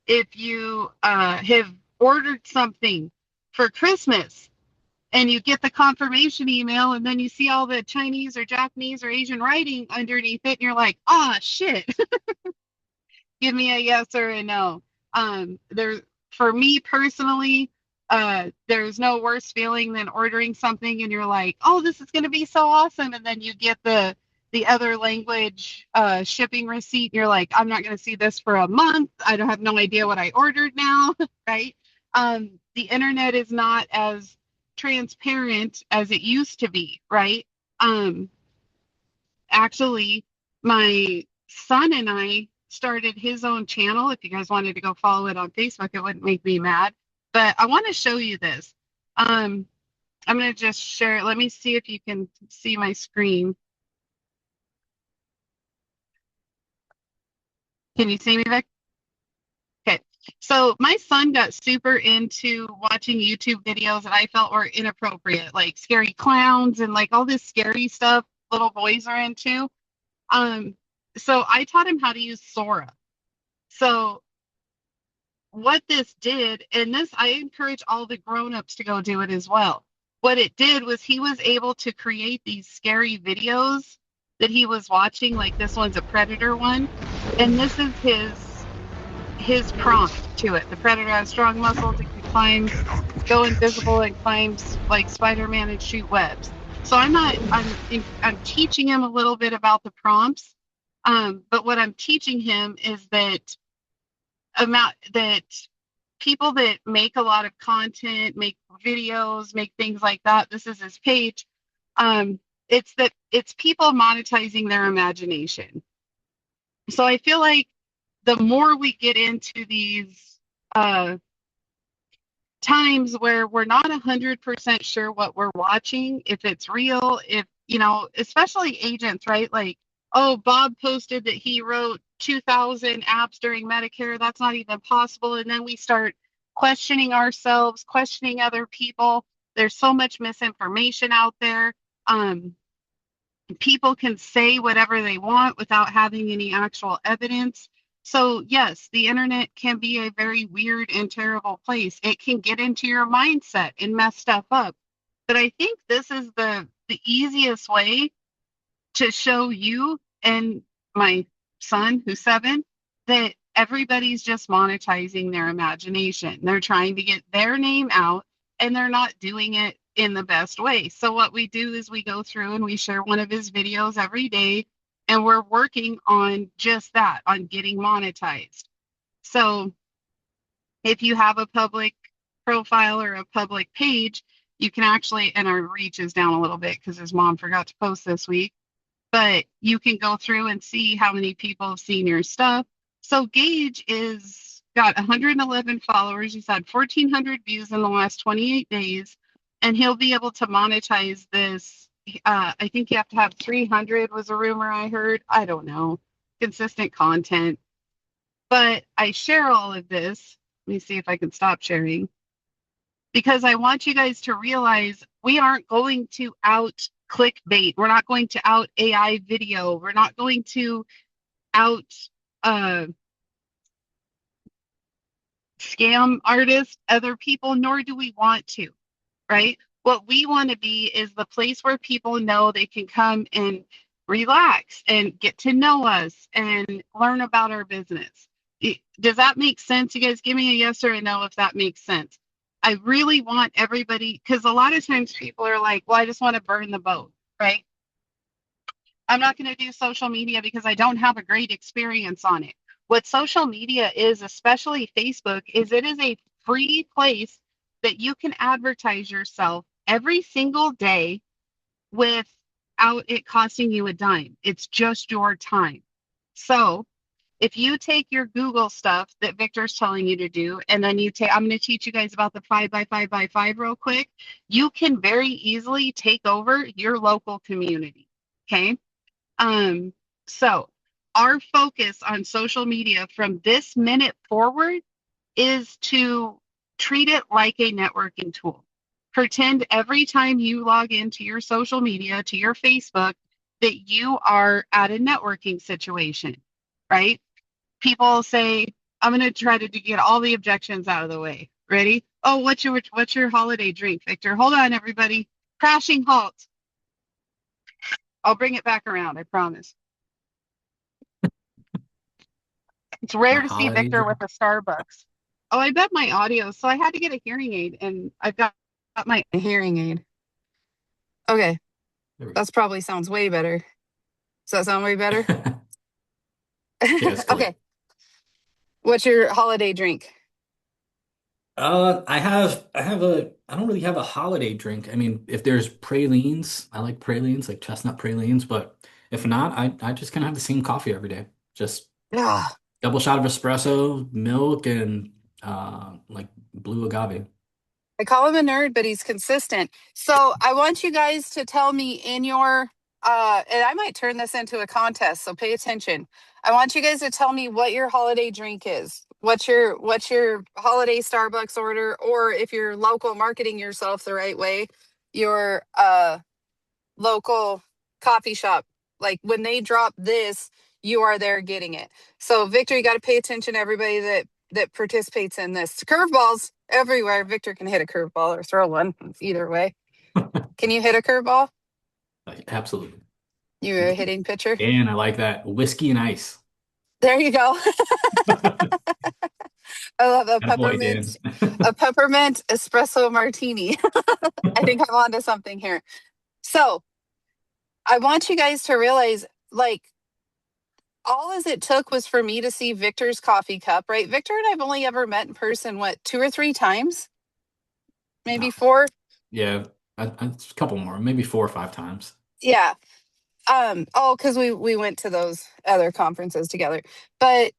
If you have ordered something for Christmas, and you get the confirmation email, and then you see all the Chinese or Japanese or Asian writing underneath it, and you're like, oh shit. Give me a yes or a no. There, for me personally, there's no worse feeling than ordering something and you're like, oh, this is going to be so awesome, and then you get the other language shipping receipt, and you're like, I'm not going to see this for a month. I don't have no idea what I ordered now, right? The internet is not as transparent as it used to be, right? Um, Actually, my son and I started his own channel. If you guys wanted to go follow it on Facebook, it wouldn't make me mad. But I want to show you this. Um, I'm going to just share it. Let me see if you can see my screen. Can you see me, Vic? Okay. So my son got super into watching YouTube videos that I felt were inappropriate, like scary clowns and like all this scary stuff little boys are into. Um, so I taught him how to use Sora. So what this did, and this I encourage all the grown-ups to go do it as well. What it did was he was able to create these scary videos that he was watching, like this one's a predator one, and this is his prompt to it. The predator has strong muscles, it can climb, go invisible, and climbs like Spider-Man and shoot webs. So I'm teaching him a little bit about the prompts, but what I'm teaching him is that people that make a lot of content, make videos, make things like that. This is his page. It's people monetizing their imagination. So I feel like the more we get into these times where we're not 100% sure what we're watching, if it's real, if, especially agents, right? Like, oh, Bob posted that he wrote 2,000 apps during Medicare. That's not even possible. And then we start questioning ourselves, questioning other people. There's so much misinformation out there. People can say whatever they want without having any actual evidence. So, yes, the internet can be a very weird and terrible place. It can get into your mindset and mess stuff up. But I think this is the easiest way to show you and my son, who's 7, that everybody's just monetizing their imagination. They're trying to get their name out and they're not doing it in the best way. So what we do is we go through and we share one of his videos every day, and we're working on just that, on getting monetized. So if you have a public profile or a public page, you can actually, and our reach is down a little bit because his mom forgot to post this week, but you can go through and see how many people have seen your stuff. So Gage is got 111 followers. He's had 1,400 views in the last 28 days, and he'll be able to monetize this. I think you have to have 300 was a rumor I heard. I don't know. Consistent content. But I share all of this. Let me see if I can stop sharing, because I want you guys to realize we aren't going to out clickbait. We're not going to out AI video. We're not going to out scam artists, other people, nor do we want to, right? What we want to be is the place where people know they can come and relax and get to know us and learn about our business. Does that make sense? You guys give me a yes or a no if that makes sense. I really want everybody, because a lot of times people are like, well, I just want to burn the boat, right? I'm not going to do social media because I don't have a great experience on it. What social media is, especially Facebook, is it is a free place that you can advertise yourself every single day without it costing you a dime. It's just your time. So if you take your Google stuff that Victor's telling you to do, and then I'm going to teach you guys about the 5x5x5 real quick. You can very easily take over your local community. Okay. So our focus on social media from this minute forward is to treat it like a networking tool. Pretend every time you log into your social media, to your Facebook, that you are at a networking situation, right? People say, I'm going to try to get all the objections out of the way. Ready? Oh, what's your holiday drink, Victor? Hold on, everybody. Crashing halt. I'll bring it back around, I promise. It's My rare to see holiday Victor with drink. a Starbucks. Oh, I bet my audio. So I had to get a hearing aid, and I've got my hearing aid. Okay, There we that's probably sounds way better. Does that sound way better? go. Yeah, it's clear. Okay. What's your holiday drink? I don't really have a holiday drink. I mean, if there's pralines, I like pralines, like chestnut pralines, but if not, I just kind of have the same coffee every day. Just Ah, double shot of espresso, milk, and like blue agave. I call him a nerd, but he's consistent. So I want you guys to tell me in your and I might turn this into a contest, so pay attention. I want you guys to tell me what your holiday drink is. What's your holiday Starbucks order, or if you're local marketing yourself the right way, your local coffee shop. Like when they drop this, you are there getting it. So Victor, you got to pay attention to everybody that participates in this. Curveballs everywhere. Victor can hit a curveball or throw one. Either way. Can you hit a curveball? Like, absolutely. You're a hitting pitcher. And I like that whiskey and ice. There you go. I love Attaboy, Dan. a peppermint espresso martini. I think I'm onto something here. So I want you guys to realize, like, all as it took was for me to see Victor's coffee cup, right? Victor and I've only ever met in person, what, two or three times? No, Maybe four? yeah, a couple more, maybe 4 or 5 times. Yeah. Because we went to those other conferences together. But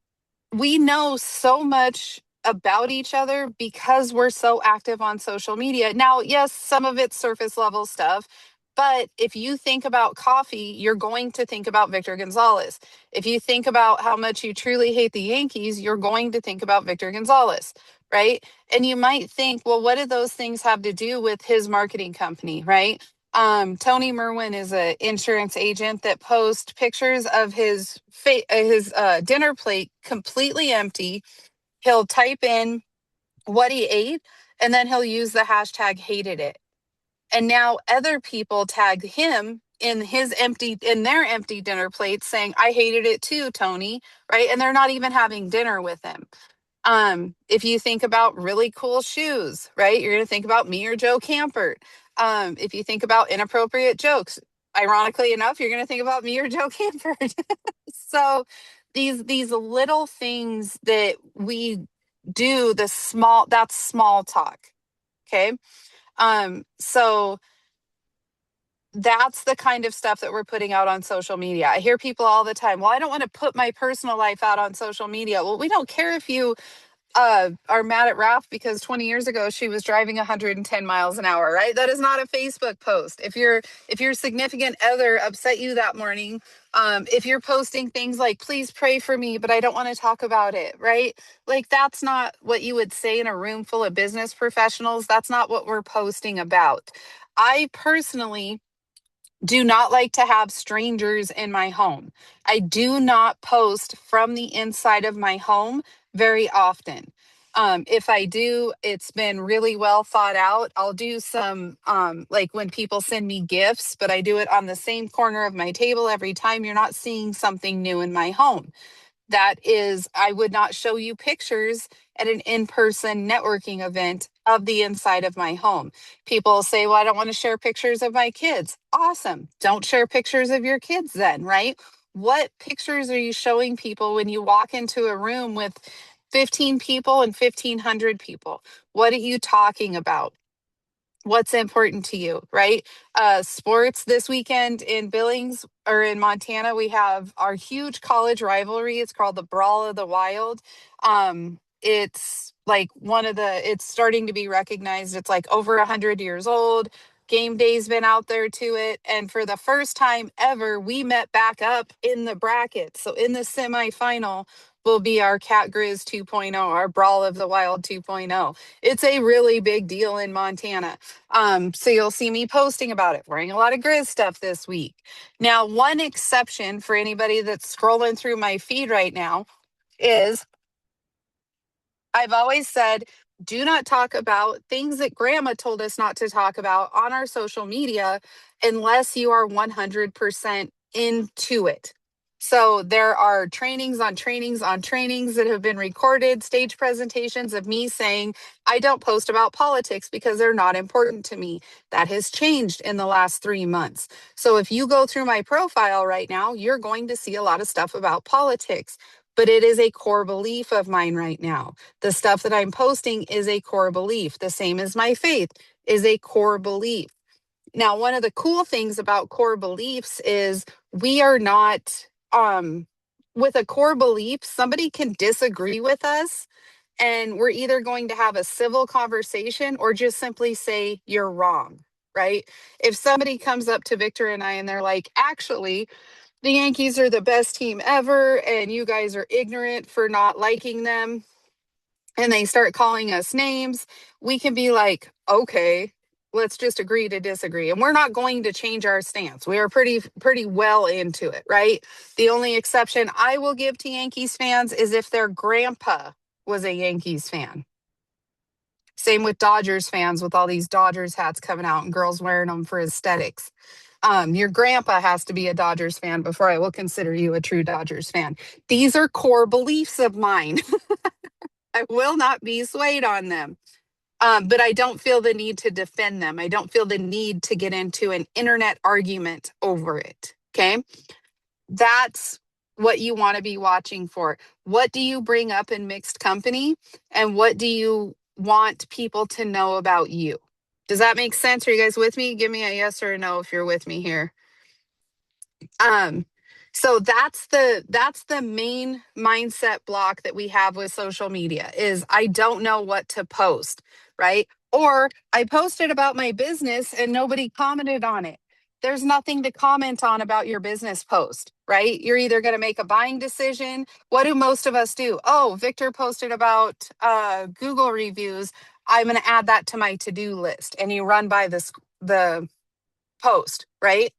we know so much about each other because we're so active on social media. Now, yes, some of it's surface level stuff, but if you think about coffee, you're going to think about Victor Gonzalez. If you think about how much you truly hate the Yankees, you're going to think about Victor Gonzalez, right? And you might think, well, what do those things have to do with his marketing company, right? Tony Merwin is an insurance agent that posts pictures of his dinner plate completely empty. He'll type in what he ate, and then he'll use the hashtag hated it. And now other people tag him in their empty dinner plates saying, I hated it too, Tony, right? And they're not even having dinner with him. If you think about really cool shoes, right, you're going to think about me or Joe Campert. If you think about inappropriate jokes, ironically enough, you're going to think about me or Joe Campert. So these little things that we do, that's small talk. Okay. So that's the kind of stuff that we're putting out on social media. I hear people all the time, well, I don't want to put my personal life out on social media. Well, we don't care if you are mad at Ralph because 20 years ago she was driving 110 miles an hour, right? That is not a Facebook post. If your significant other upset you that morning, if you're posting things like please pray for me, but I don't want to talk about it, right? Like that's not what you would say in a room full of business professionals. That's not what we're posting about. I personally do not like to have strangers in my home. I do not post from the inside of my home very often. If I do, it's been really well thought out. I'll do some, like when people send me gifts, but I do it on the same corner of my table every time. You're not seeing something new in my home. That is, I would not show you pictures at an in-person networking event of the inside of my home. People say, well, I don't want to share pictures of my kids. Awesome. Don't share pictures of your kids then, right? What pictures are you showing people when you walk into a room with 15 people and 1,500 people? What are you talking about? What's important to you, right? Sports this weekend in Billings or in Montana, we have our huge college rivalry. It's called the Brawl of the Wild. It's like it's starting to be recognized. It's like over 100 years old. Game day's been out there to it. And for the first time ever, we met back up in the bracket. So in the semifinal will be our Cat Grizz 2.0, our Brawl of the Wild 2.0. It's a really big deal in Montana. So you'll see me posting about it, wearing a lot of Grizz stuff this week. Now, one exception for anybody that's scrolling through my feed right now is I've always said do not talk about things that grandma told us not to talk about on our social media unless you are 100% into it. So there are trainings on trainings on trainings that have been recorded, stage presentations of me saying, I don't post about politics because they're not important to me. That has changed in the last 3 months. So if you go through my profile right now, you're going to see a lot of stuff about politics, but it is a core belief of mine right now. The stuff that I'm posting is a core belief. The same as my faith is a core belief. Now, one of the cool things about core beliefs is we are not, with a core belief, somebody can disagree with us, and we're either going to have a civil conversation or just simply say, you're wrong, right? If somebody comes up to Victor and I and they're like, actually, the Yankees are the best team ever, and you guys are ignorant for not liking them, and they start calling us names, we can be like, okay, let's just agree to disagree. And we're not going to change our stance. We are pretty well into it, right? The only exception I will give to Yankees fans is if their grandpa was a Yankees fan. Same with Dodgers fans with all these Dodgers hats coming out and girls wearing them for aesthetics. Your grandpa has to be a Dodgers fan before I will consider you a true Dodgers fan. These are core beliefs of mine. I will not be swayed on them. But I don't feel the need to defend them. I don't feel the need to get into an internet argument over it. Okay. That's what you want to be watching for. What do you bring up in mixed company? And what do you want people to know about you? Does that make sense? Are you guys with me? Give me a yes or a no if you're with me here. Um, so that's the main mindset block that we have with social media is I don't know what to post, right? Or I posted about my business and nobody commented on it. There's nothing to comment on about your business post, right? You're either going to make a buying decision. What do most of us do? Oh, Victor posted about Google reviews. I'm going to add that to my to-do list. And you run by the post, right?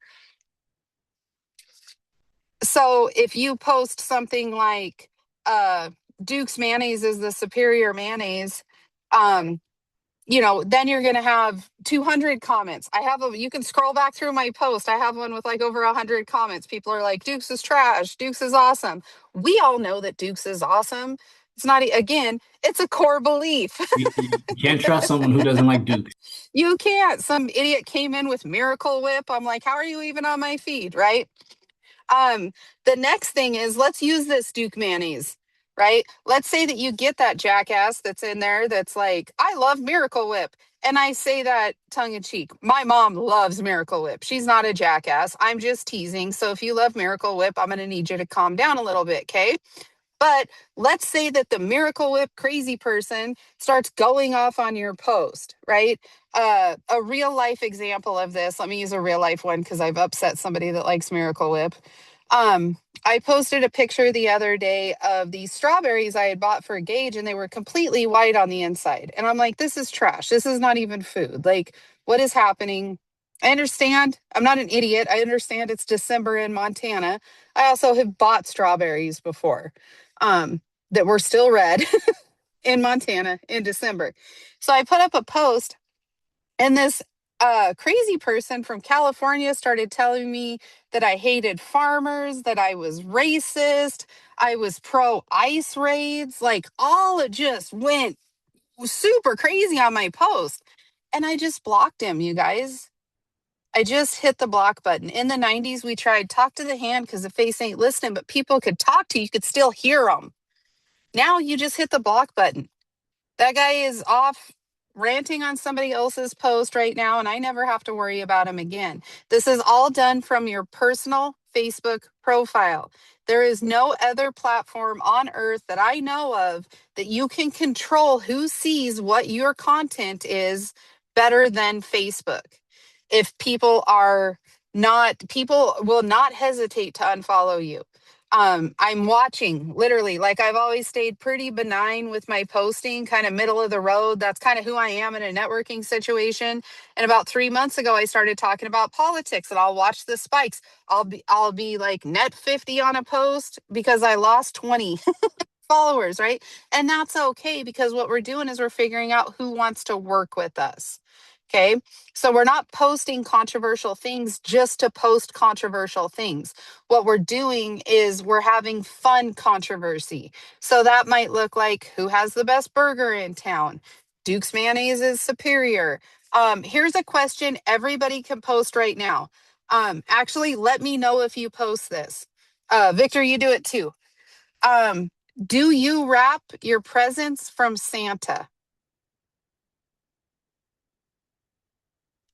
So if you post something like uh Duke's mayonnaise is the superior mayonnaise, um then you're going to have 200 comments. You can scroll back through my post. I have one with like over 100 comments. People are like, Duke's is trash. Duke's is awesome. We all know that Duke's is awesome. It's not, again, it's a core belief. You can't trust someone who doesn't like Duke. You can't. Some idiot came in with Miracle Whip. I'm like, how are you even on my feed, right? Um, the next thing is let's use this Duke mayonnaise, right? Let's say that you get that jackass that's in there that's like, I love Miracle Whip. And I say that tongue in cheek. My mom loves Miracle Whip. She's not a jackass. I'm just teasing. So if you love Miracle Whip, I'm going to need you to calm down a little bit, okay? But let's say that the Miracle Whip crazy person starts going off on your post, right? A real life example of this, let me use a real life one because I've upset somebody that likes Miracle Whip. I posted a picture the other day of these strawberries I had bought for Gage and they were completely white on the inside. And I'm like, this is trash. This is not even food. Like, what is happening? I understand. I'm not an idiot. I understand it's December in Montana. I also have bought strawberries before um, that were still red in Montana in December. So I put up a post, and this crazy person from California started telling me that I hated farmers, that I was racist, I was pro ICE raids. Like, all it just went super crazy on my post. And I just blocked him, you guys. I just hit the block button. In the 90s, we tried talk to the hand because the face ain't listening, but people could talk to you, you could still hear them. Now you just hit the block button. That guy is off ranting on somebody else's post right now, and I never have to worry about him again. This is all done from your personal Facebook profile. There is no other platform on earth that I know of that you can control who sees what your content is better than Facebook. If people are not, people will not hesitate to unfollow you. I'm watching literally, like I've always stayed pretty benign with my posting, kind of middle of the road. That's kind of who I am in a networking situation. And about 3 months ago, I started talking about politics, and I'll watch the spikes. I'll be like net 50 on a post because I lost 20. followers, right? And that's okay because what we're doing is we're figuring out who wants to work with us. Okay. So we're not posting controversial things just to post controversial things. What we're doing is we're having fun controversy. So that might look like who has the best burger in town. Duke's mayonnaise is superior. Here's a question everybody can post right now. Actually, let me know if you post this. Victor, you do it too. Um, do you wrap your presents from Santa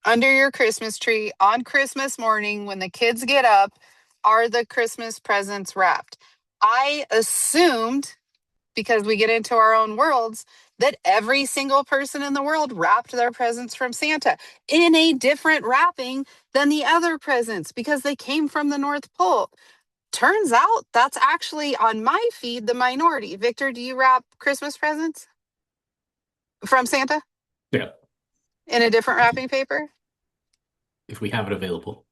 under your Christmas tree on Christmas morning when the kids get up? Are the Christmas presents wrapped? I assumed, because we get into our own worlds, that every single person in the world wrapped their presents from Santa in a different wrapping than the other presents because they came from the North Pole. Turns out that's actually on my feed the minority. Victor, do you wrap Christmas presents from Santa Yeah, in a different wrapping paper? if we have it available.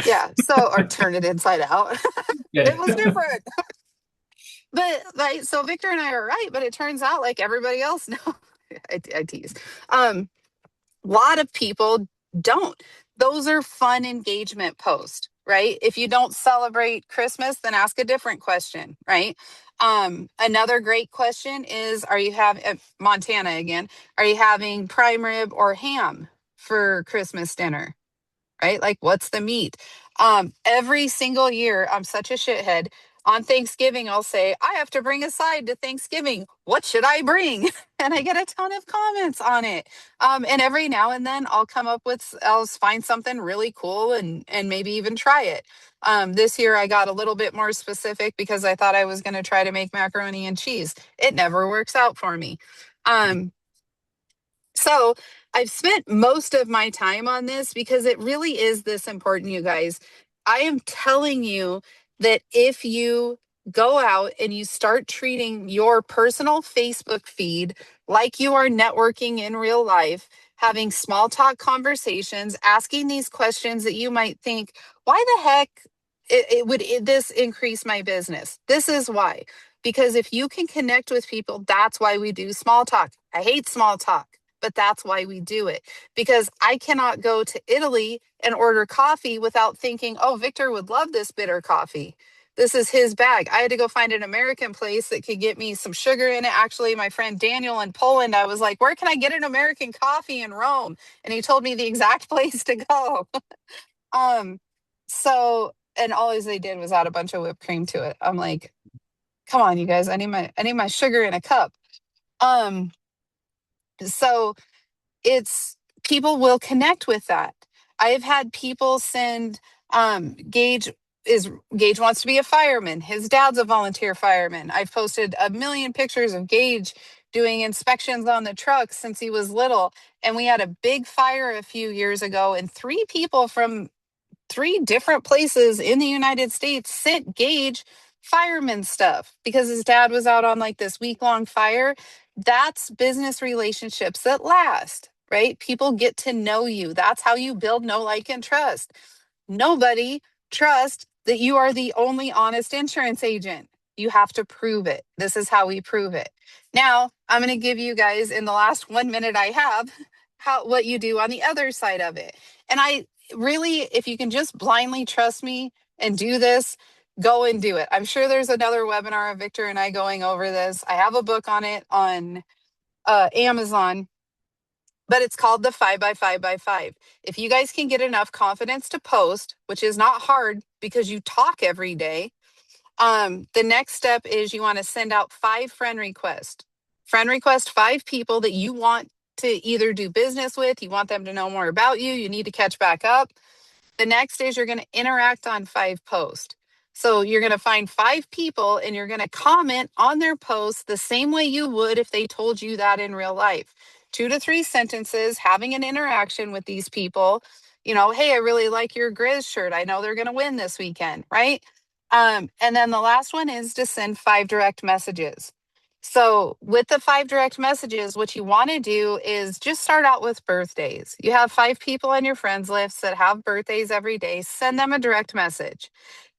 Yeah. So, or turn it inside out. Yeah. It was different. But like, so Victor and I are right, but it turns out like everybody else, no, I tease. Um, lot of people don't. Those are fun engagement posts, right? If you don't celebrate Christmas, then ask a different question, right? Another great question is, are you having Montana again? Are you having prime rib or ham for Christmas dinner? Right? Like, what's the meat? Every single year, I'm such a shithead. On Thanksgiving, I'll say, I have to bring a side to Thanksgiving. What should I bring? And I get a ton of comments on it. And every now and then I'll find something really cool and maybe even try it. This year I got a little bit more specific because I thought I was going to try to make macaroni and cheese. It never works out for me. Um, so I've spent most of my time on this because it really is this important, you guys. I am telling you that if you go out and you start treating your personal Facebook feed like you are networking in real life, having small talk conversations, asking these questions that you might think, why the heck this increase my business? This is why. Because if you can connect with people, that's why we do small talk. I hate small talk, but that's why we do it. Because I cannot go to Italy and order coffee without thinking, oh, Victor would love this bitter coffee. This is his bag. I had to go find an American place that could get me some sugar in it. Actually, my friend Daniel in Poland, I was like, where can I get an American coffee in Rome? And he told me the exact place to go. um, so, and all they did was add a bunch of whipped cream to it. I'm like, come on, you guys, I need my sugar in a cup. Um, so it's people will connect with that. I've had people send Gage is Gage wants to be a fireman. His dad's a volunteer fireman. I've posted a million pictures of Gage doing inspections on the truck since he was little. And we had a big fire a few years ago, and three people from three different places in the United States sent Gage fireman stuff because his dad was out on like this week-long fire. That's business relationships that last, right? People get to know you. That's how you build know, like, and trust. Nobody trusts that you are the only honest insurance agent. You have to prove it. This is how we prove it. Now, I'm going to give you guys in the last 1 minute I have how what you do on the other side of it. And I really, if you can just blindly trust me and do this, go and do it. I'm sure there's another webinar of Victor and I going over this. I have a book on it on Amazon, but it's called the 5 by 5 by 5. If you guys can get enough confidence to post, which is not hard because you talk every day, the next step is you want to send out 5 friend requests. Friend request 5 people that you want to either do business with, you want them to know more about you, you need to catch back up. The next is you're going to interact on 5 posts. So you're going to find 5 people and you're going to comment on their posts the same way you would if they told you that in real life. 2 to 3 sentences, having an interaction with these people. You know, hey, I really like your Grizz shirt. I know they're going to win this weekend, right? And then the last one is to send 5 direct messages. So with the 5 direct messages, what you want to do is just start out with birthdays. You have 5 people on your friends list that have birthdays every day. Send them a direct message.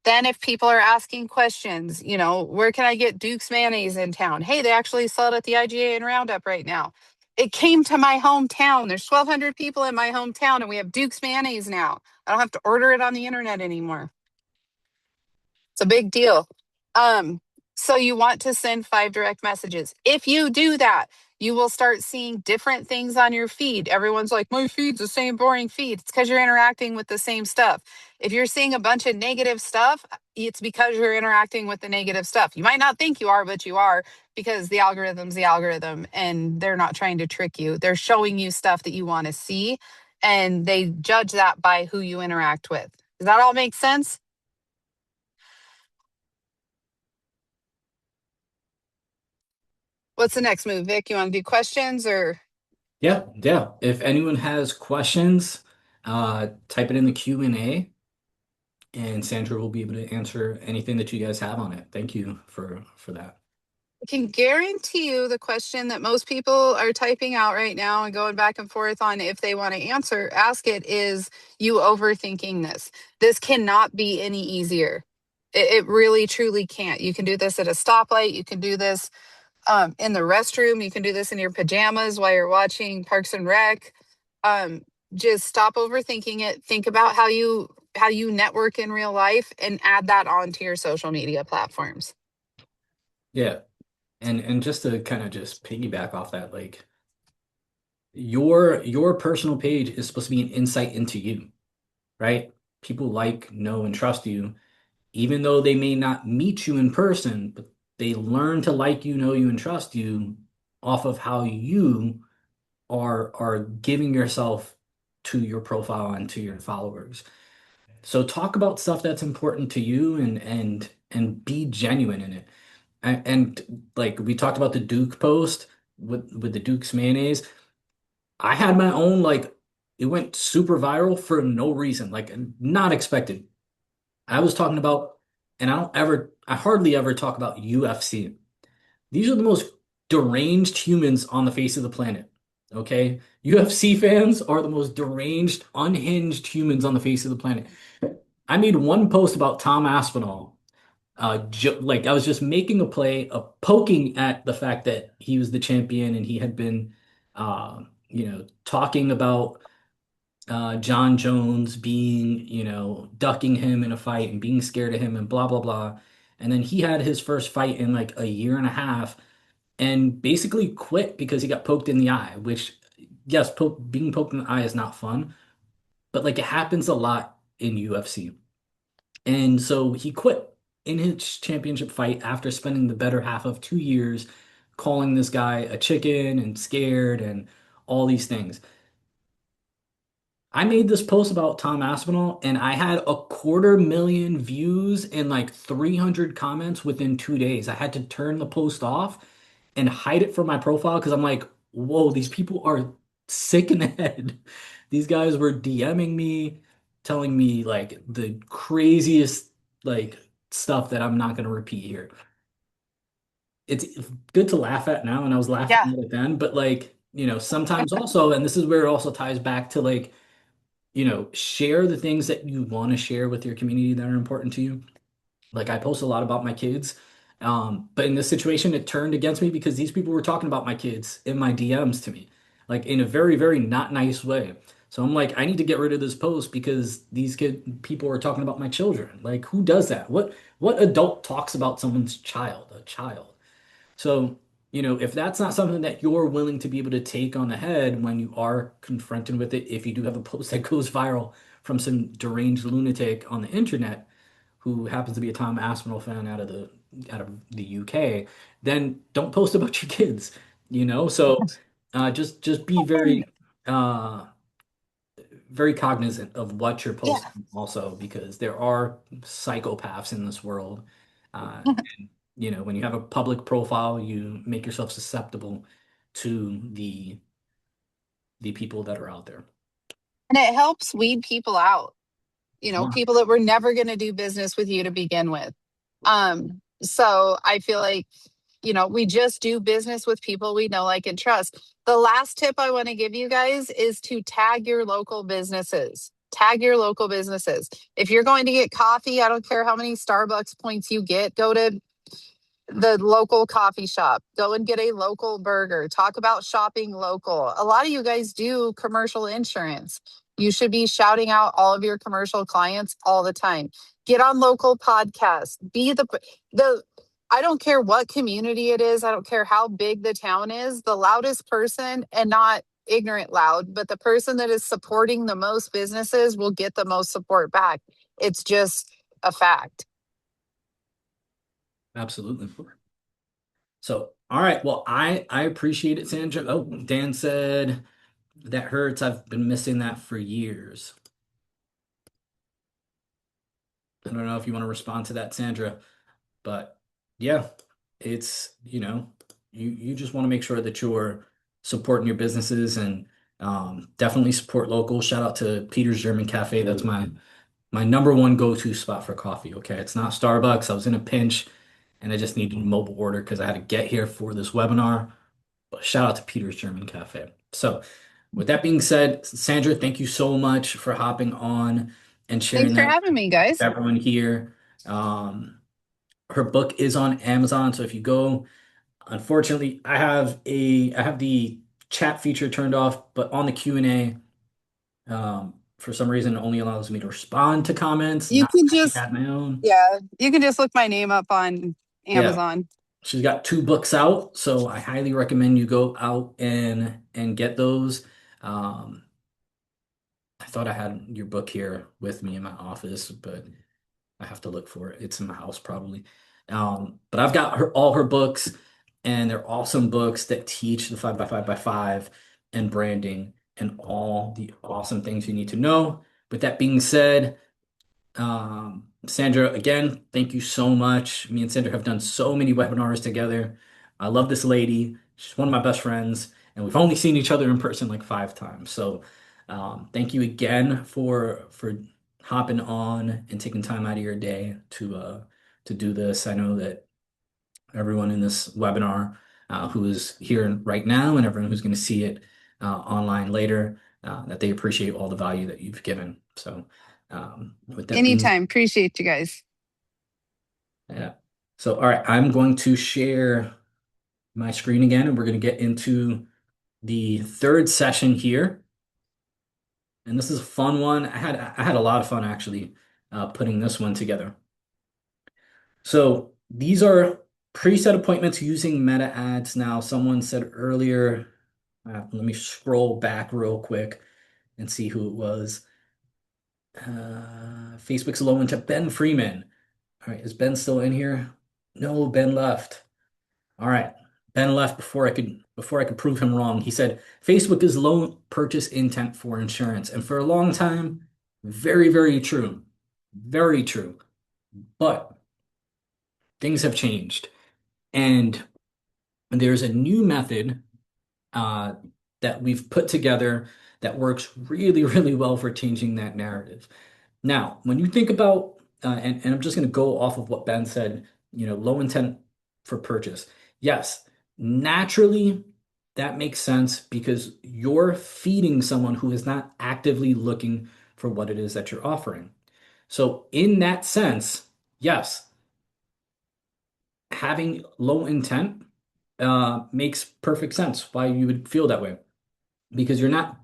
Then if people are asking questions, where can I get Duke's mayonnaise in town? Hey, they actually sell it at the IGA and Roundup right now. It came to my hometown. There's 1,200 people in my hometown, and we have Duke's mayonnaise now. I don't have to order it on the internet anymore. It's a big deal. Um, so you want to send 5 direct messages. If you do that, you will start seeing different things on your feed. Everyone's like, my feed's the same boring feed. It's because you're interacting with the same stuff. If you're seeing a bunch of negative stuff, it's because you're interacting with the negative stuff. You might not think you are, but you are, because the algorithm's the algorithm and they're not trying to trick you. They're showing you stuff that you want to see, and they judge that by who you interact with. Does that all make sense? What's the next move, Vic? You want to do questions or? Yeah, yeah. If anyone has questions, type it in the Q&A and Sandra will be able to answer anything that you guys have on it. Thank you for that. I can guarantee you the question that most people are typing out right now and going back and forth on if they want to ask it is, you overthinking this. This cannot be any easier. It really truly can't. You can do this at a stoplight. You can do this in the restroom. You can do this in your pajamas while you're watching Parks and Rec. Um, just stop overthinking it. Think about how you network in real life and add that onto your social media platforms. Yeah. And just to kind of just piggyback off that, like your personal page is supposed to be an insight into you, right? People like, know, and trust you, even though they may not meet you in person, but they learn to like you, know you, and trust you off of how you are giving yourself to your profile and to your followers. So talk about stuff that's important to you and be genuine in it. And like we talked about the Duke post with the Duke's mayonnaise. I had my own like it went super viral for no reason, like not expected. I was talking about, and I hardly ever talk about UFC. These are the most deranged humans on the face of the planet. Okay? UFC fans are the most deranged, unhinged humans on the face of the planet. I made one post about Tom Aspinall. Like I was just making a play of poking at the fact that he was the champion and he had been, talking about John Jones being, ducking him in a fight and being scared of him and blah, blah, blah. And then he had his first fight in like a year and a half and basically quit because he got poked in the eye, which, yes, being poked in the eye is not fun, but like it happens a lot in UFC. And so he quit in his championship fight after spending the better half of 2 years calling this guy a chicken and scared and all these things. I made this post about Tom Aspinall and I had 250,000 views and like 300 comments within 2 days. I had to turn the post off and hide it from my profile because I'm like, whoa, these people are sick in the head. These guys were DMing me, telling me like the craziest like stuff that I'm not going to repeat here. It's good to laugh at now, and I was Yeah. laughing at it then, but like, sometimes also, and this is where it also ties back to like, share the things that you want to share with your community that are important to you. Like I post a lot about my kids. But in this situation, it turned against me because these people were talking about my kids in my DMs to me, like in a very, very not nice way. So I'm like, I need to get rid of this post because these people are talking about my children. Like, who does that? What adult talks about someone's child, a child? So, if that's not something that you're willing to be able to take on the head when you are confronted with it, if you do have a post that goes viral from some deranged lunatic on the internet who happens to be a Tom Aspinall fan out of the UK, then don't post about your kids, So just be very uh very cognizant of what you're Yeah. posting also because there are psychopaths in this world. When you have a public profile, you make yourself susceptible to the people that are out there. And it helps weed people out, Yeah. people that were never going to do business with you to begin with. So I feel like, we just do business with people we know, like, and trust. The last tip I want to give you guys is to tag your local businesses. Tag your local businesses. If you're going to get coffee, I don't care how many Starbucks points you get, go to the local coffee shop. Go and get a local burger. Talk about shopping local. A lot of you guys do commercial insurance. You should be shouting out all of your commercial clients all the time. Get on local podcasts. Be the I don't care what community it is. I don't care how big the town is. The loudest person, and not ignorant loud, but the person that is supporting the most businesses will get the most support back. It's just a fact. Absolutely. So, all right. Well, I appreciate it, Sandra. Oh, Dan said that hurts. I've been missing that for years. I don't know if you want to respond to that, Sandra, but yeah, it's, you just want to make sure that you're supporting your businesses and definitely support local. Shout out to Peter's German Cafe. That's my number one go-to spot for coffee. Okay, it's not Starbucks. I was in a pinch and I just needed a mobile order because I had to get here for this webinar. But shout out to Peter's German Cafe. So, with that being said, Sandra, thank you so much for hopping on and sharing Thanks for that having me, with guys. everyone here. Um, her book is on Amazon, so if you go, unfortunately, I have the chat feature turned off, but on the Q&A, for some reason, it only allows me to respond to comments, You not can actually just, add my own. yeah, you can just look my name up on Yeah, Amazon. she's got two books out, so I highly recommend you go out and get those. Um, I thought I had your book here with me in my office, but I have to look for it. It's in my house probably. But I've got all her books, and they're awesome books that teach the 5 by 5 by 5 and branding and all the awesome things you need to know. With that being said, Sandra, again, thank you so much. Me and Sandra have done so many webinars together. I love this lady. She's one of my best friends, and we've only seen each other in person like 5 times. So, thank you again for hopping on and taking time out of your day to do this. I know that everyone in this webinar who is here right now and everyone who's going to see it online later, that they appreciate all the value that you've given. So, with that being Anytime. Appreciate you guys. yeah. So, all right, I'm going to share my screen again, and we're going to get into the third session here. And this is a fun one. I had a lot of fun actually putting this one together. So these are preset appointments using meta ads. Now, someone said earlier, let me scroll back real quick and see who it was. Facebook's low into Ben Freeman. All right, is Ben still in here? No, Ben left. All right. Ben left before I could prove him wrong. He said Facebook is low purchase intent for insurance. And for a long time, very, very true. Very true. But things have changed. And there's a new method uh, that we've put together that works really, really well for changing that narrative. Now, when you think about, and I'm just going to go off of what Ben said, low intent for purchase. Yes, naturally, that makes sense because you're feeding someone who is not actively looking for what it is that you're offering. So, in that sense, yes, having low intent makes perfect sense why you would feel that way because you're not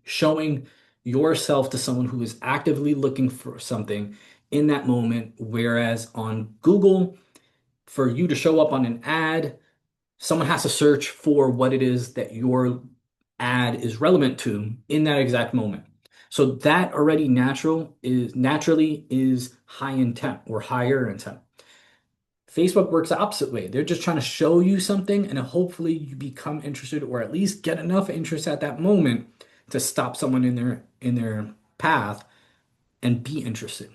showing yourself to someone who is actively looking for something in that moment. Whereas on Google, for you to show up on an ad, someone has to search for what it is that your ad is relevant to in that exact moment. So that already naturally is high intent or higher intent. Facebook works the opposite way. They're just trying to show you something and hopefully you become interested or at least get enough interest at that moment to stop someone in their path and be interested.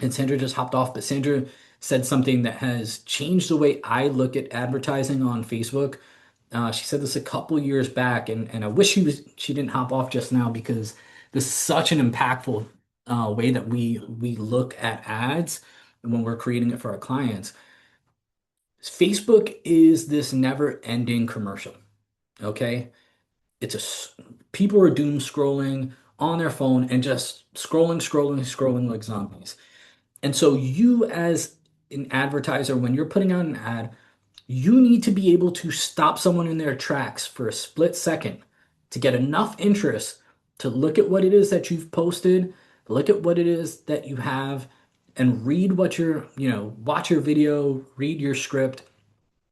And Sandra just hopped off, but Sandra said something that has changed the way I look at advertising on Facebook. She said this a couple years back, and I wish she didn't hop off just now because this is such an impactful way that we look at ads when we're creating it for our clients. Facebook is this never-ending commercial, okay? People are doom scrolling on their phone and just scrolling, scrolling, scrolling like zombies. And so you as an advertiser, when you're putting out an ad, you need to be able to stop someone in their tracks for a split second to get enough interest to look at what it is that you've posted, look at what it is that you have, and read what watch your video, read your script,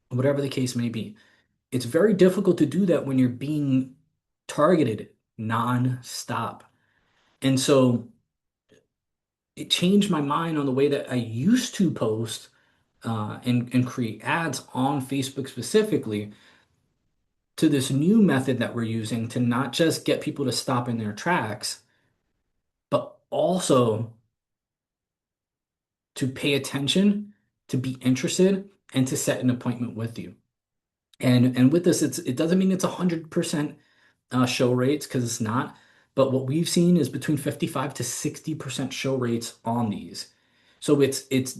whatever the case may be. It's very difficult to do that when you're being targeted non-stop. And so it changed my mind on the way that I used to post and create ads on Facebook specifically to this new method that we're using to not just get people to stop in their tracks, but also to pay attention, to be interested, and to set an appointment with you. And with this, it doesn't mean it's 100% show rates because it's not. But what we've seen is between 55 to 60% show rates on these. So it's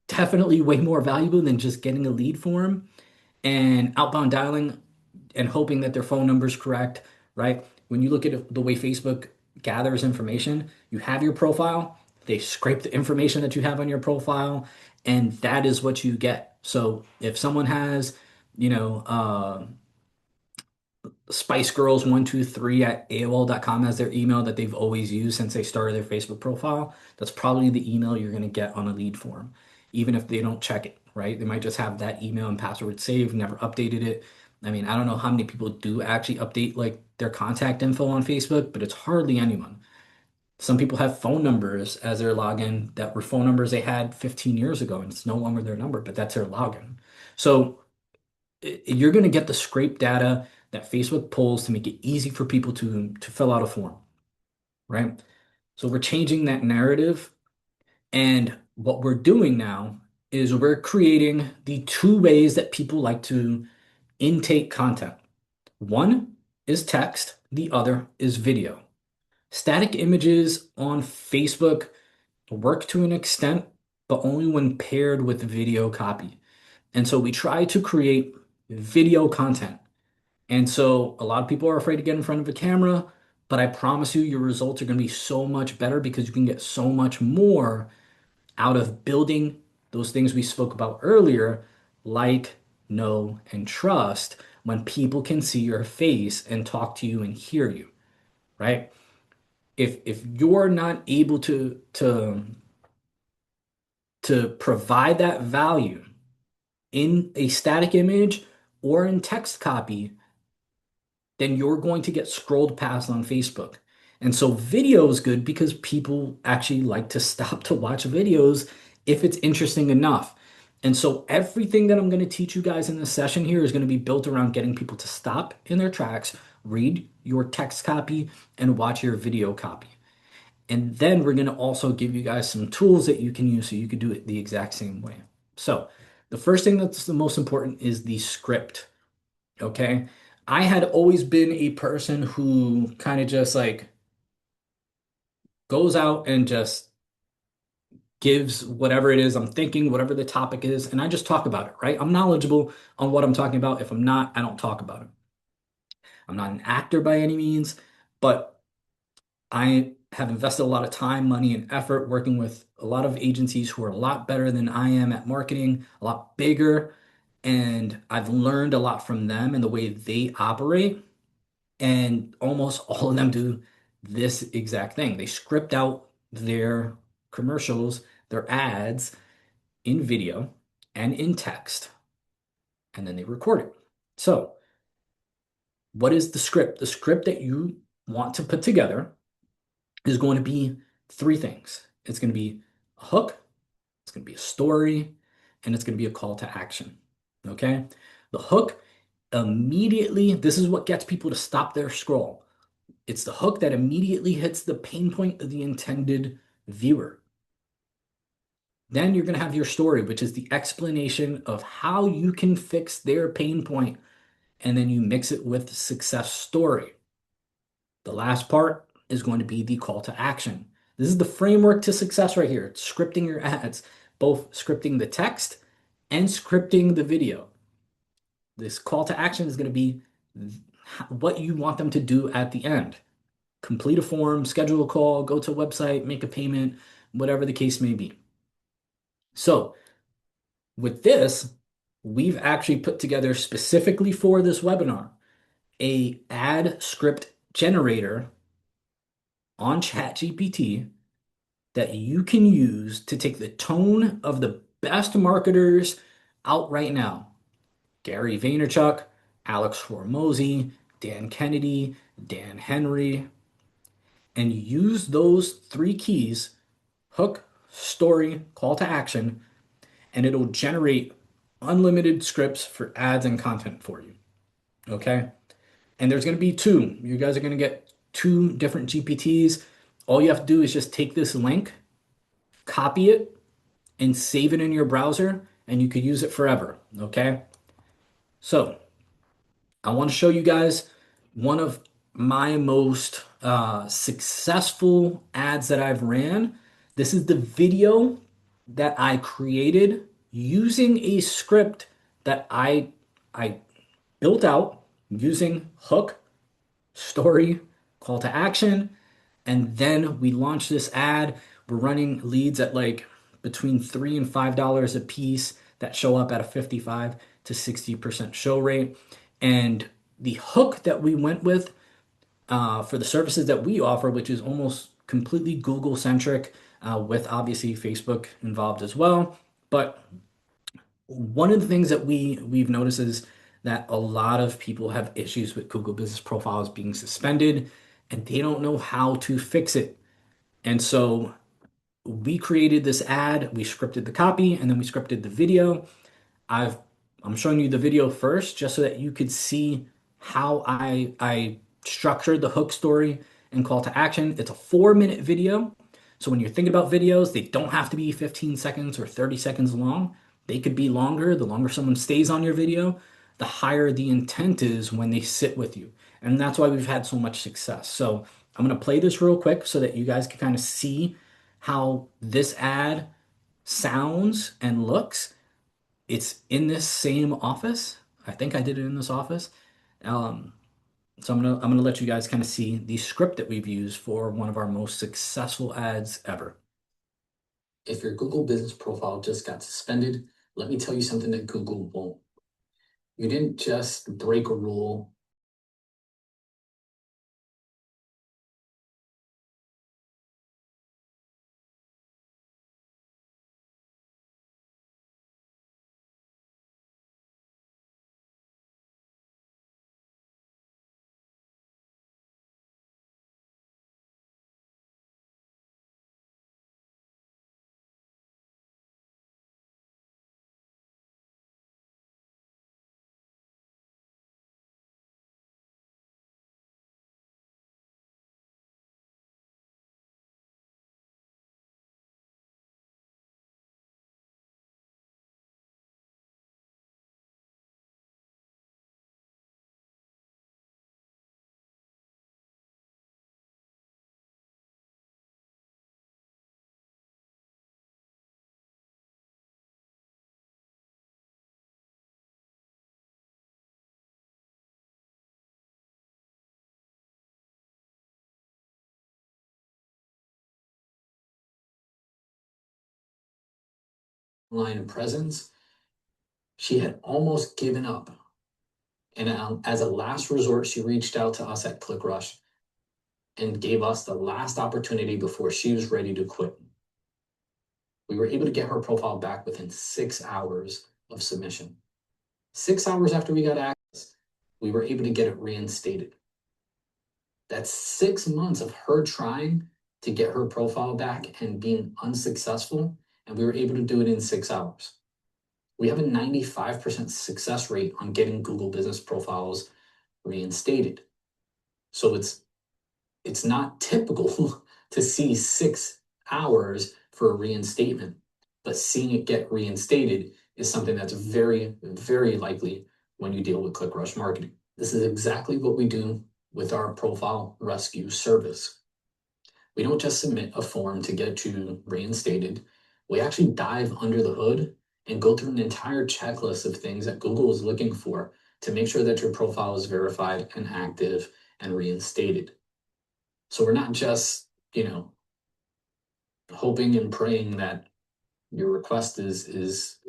definitely way more valuable than just getting a lead form and outbound dialing and hoping that their phone number is correct, right? When you look at the way Facebook gathers information, you have your profile, they scrape the information that you have on your profile, and that is what you get. So if someone has, you know, Spice Girls 123 at AOL.com as their email that they've always used since they started their Facebook profile, that's probably the email you're going to get on a lead form, even if they don't check it, right? They might just have that email and password saved, never updated it. I mean, I don't know how many people do actually update like their contact info on Facebook, but it's hardly anyone. Some people have phone numbers as their login that were phone numbers they had 15 years ago, and it's no longer their number, but that's their login. So you're going to get the scrape data that Facebook pulls to make it easy for people to fill out a form, right? So we're changing that narrative, and what we're doing now is we're creating the two ways that people like to intake content. One is text, the other is video. Static images on Facebook work to an extent, but only when paired with video copy. And so we try to create video content. And so a lot of people are afraid to get in front of a camera, but I promise you, your results are going to be so much better because you can get so much more out of building those things we spoke about earlier, like, know, and trust when people can see your face and talk to you and hear you, right? If you're not able to provide that value in a static image or in text copy, then you're going to get scrolled past on Facebook. And so video is good because people actually like to stop to watch videos if it's interesting enough. And so everything that I'm going to teach you guys in this session here is going to be built around getting people to stop in their tracks, read your text copy, and watch your video copy. And then we're going to also give you guys some tools that you can use so you can do it the exact same way. So the first thing that's the most important is the script. Okay. I had always been a person who kind of just like goes out and just gives whatever it is I'm thinking, whatever the topic is, and I just talk about it, right? I'm knowledgeable on what I'm talking about. If I'm not, I don't talk about it. I'm not an actor by any means, but I have invested a lot of time, money, and effort working with a lot of agencies who are a lot better than I am at marketing, a lot bigger, and I've learned a lot from them and the way they operate. And almost all of them do this exact thing. They script out their commercials, their ads in video and in text, and then they record it. So, what is the script? The script that you want to put together is going to be three things. It's going to be a hook, it's going to be a story, and it's going to be a call to action. Okay? The hook immediately, this is what gets people to stop their scroll. It's the hook that immediately hits the pain point of the intended viewer. Then you're going to have your story, which is the explanation of how you can fix their pain point, and then you mix it with success story. The last part is going to be the call to action. This is the framework to success right here. It's scripting your ads, both scripting the text and scripting the video. This call to action is going to be what you want them to do at the end. complete a form, schedule a call, go to a website, make a payment, whatever the case may be. So with this, we've actually put together specifically for this webinar a ad script generator on ChatGPT that you can use to take the tone of the best marketers out right now. Gary Vaynerchuk, Alex Hormozy, Dan Kennedy, Dan Henry, and use those three keys: hook, story, call to action, and it'll generate unlimited scripts for ads and content for you. Okay? And there's going to be two. You guys are going to get two different GPTs. All you have to do is just take this link, copy it, and save it in your browser, and you could use it forever. Okay? So I want to show you guys one of my most successful ads that I've ran. This is the video that I created using a script that I built out using hook, story, call to action, and then we launched this ad. We're running leads at like between $3 and $5 a piece that show up at a 55 to 60% show rate. And the hook that we went with for the services that we offer, which is almost completely Google centric, with obviously Facebook involved as well. But one of the things that we've noticed is that a lot of people have issues with Google Business Profiles being suspended, and they don't know how to fix it. And so we created this ad, we scripted the copy, and then we scripted the video. I've I'm showing you the video first just so that you could see how I structured the hook, story, and call to action. It's a 4-minute video. So when you're thinking about videos, they don't have to be 15 seconds or 30 seconds long. They could be longer. The longer someone stays on your video, the higher the intent is when they sit with you. And that's why we've had so much success. So I'm going to play this real quick so that you guys can kind of see how this ad sounds and looks. It's in this same office. I think I did it in this office. Um, so I'm gonna let you guys kind of see the script that we've used for one of our most successful ads ever. If your Google business profile just got suspended, let me tell you something that Google won't. You didn't just break a rule. Line of presence. She had almost given up. And as a last resort, she reached out to us at ClickRush and gave us the last opportunity before she was ready to quit. We were able to get her profile back within 6 hours of submission. 6 hours after we got access, we were able to get it reinstated. That's 6 months of her trying to get her profile back and being unsuccessful, and we were able to do it in 6 hours. We have a 95% success rate on getting Google business profiles reinstated. So it's not typical to see 6 hours for a reinstatement, but seeing it get reinstated is something that's very, very likely when you deal with ClickRush marketing. This is exactly what we do with our profile rescue service. We don't just submit a form to get you reinstated. We actually dive under the hood and go through an entire checklist of things that Google is looking for to make sure that your profile is verified and active and reinstated. So we're not just, hoping and praying that your request is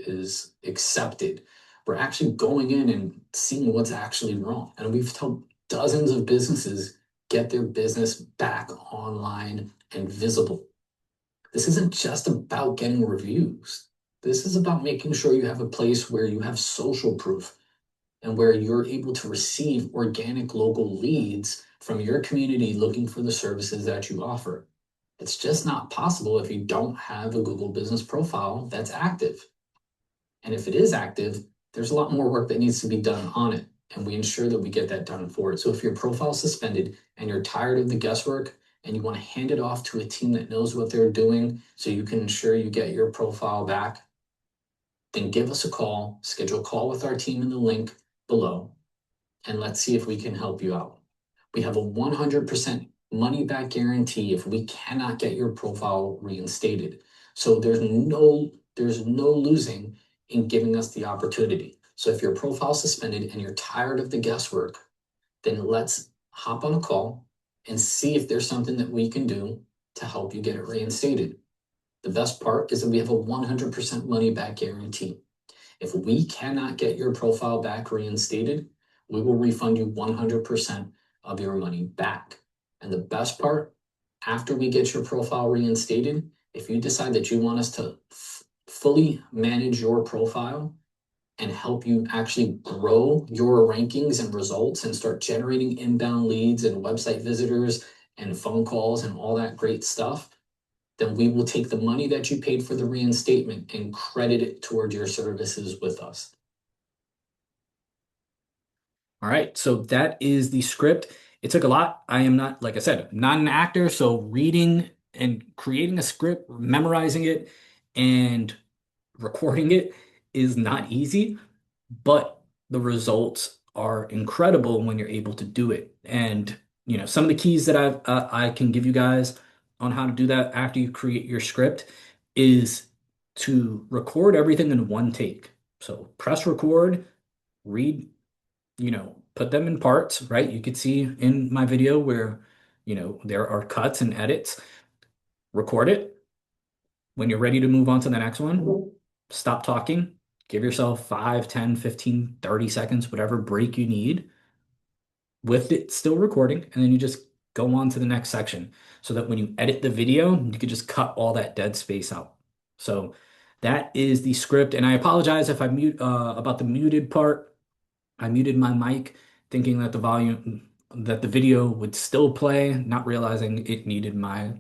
accepted. We're actually going in and seeing what's actually wrong. And we've helped dozens of businesses get their business back online and visible. This isn't just about getting reviews. This is about making sure you have a place where you have social proof and where you're able to receive organic local leads from your community looking for the services that you offer. It's just not possible if you don't have a Google business profile that's active. And if it is active, there's a lot more work that needs to be done on it. And we ensure that we get that done for it. So if your profile is suspended and you're tired of the guesswork and you want to hand it off to a team that knows what they're doing so you can ensure you get your profile back, then give us a call, schedule a call with our team in the link below, and let's see if we can help you out. We have a 100% money back guarantee if we cannot get your profile reinstated. So there's no losing in giving us the opportunity. So if your profile is suspended and you're tired of the guesswork, then let's hop on a call and see if there's something that we can do to help you get it reinstated. The best part is that we have a 100% money back guarantee. If we cannot get your profile back reinstated, we will refund you 100% of your money back. And the best part, after we get your profile reinstated, if you decide that you want us to fully manage your profile and help you actually grow your rankings and results and start generating inbound leads and website visitors and phone calls and all that great stuff, then we will take the money that you paid for the reinstatement and credit it toward your services with us. All right, so that is the script. It took a lot. I am not, like I said, not an actor, so reading and creating a script, memorizing it, and recording it is not easy, but the results are incredible when you're able to do it. And some of the keys that I can give you guys on how to do that after you create your script is to record everything in one take. So press record, read, put them in parts, right? You could see in my video where, there are cuts and edits. Record it. When you're ready to move on to the next one, stop talking. Give yourself 5, 10, 15, 30 seconds, whatever break you need with it still recording. And then you just go on to the next section so that when you edit the video, you could just cut all that dead space out. So that is the script. And I apologize if I mute about the muted part. I muted my mic thinking that the video would still play, not realizing it needed my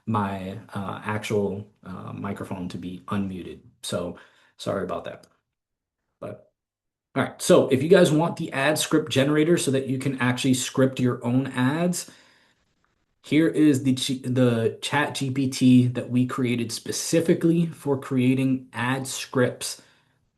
my actual microphone to be unmuted. So sorry about that. But all right, so if you guys want the ad script generator so that you can actually script your own ads, here is the chat GPT that we created specifically for creating ad scripts.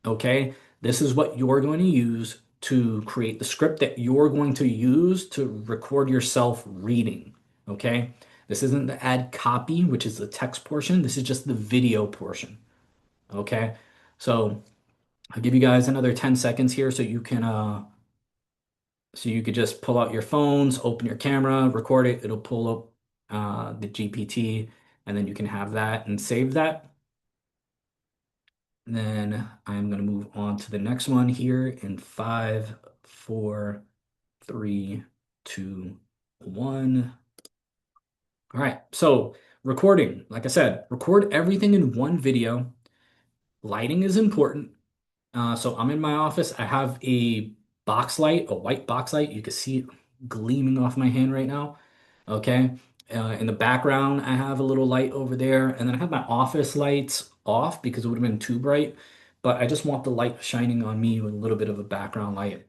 Okay, this is what you're going to use to create the script that you're going to use to record yourself reading. Okay, this isn't the ad copy, which is the text portion. This is just the video portion. Okay, so I'll give you guys another 10 seconds here so you could just pull out your phones, open your camera, record it. It'll pull up the GPT, and then you can have that and save that. Then I'm going to move on to the next one here in 5, 4, 3, 2, 1. All right, so recording, like I said, record everything in one video. Lighting is important. So I'm in my office. I have a box light, a white box light. You can see it gleaming off my hand right now. Okay. In the background, I have a little light over there. And then I have my office lights off because it would have been too bright. But I just want the light shining on me with a little bit of a background light.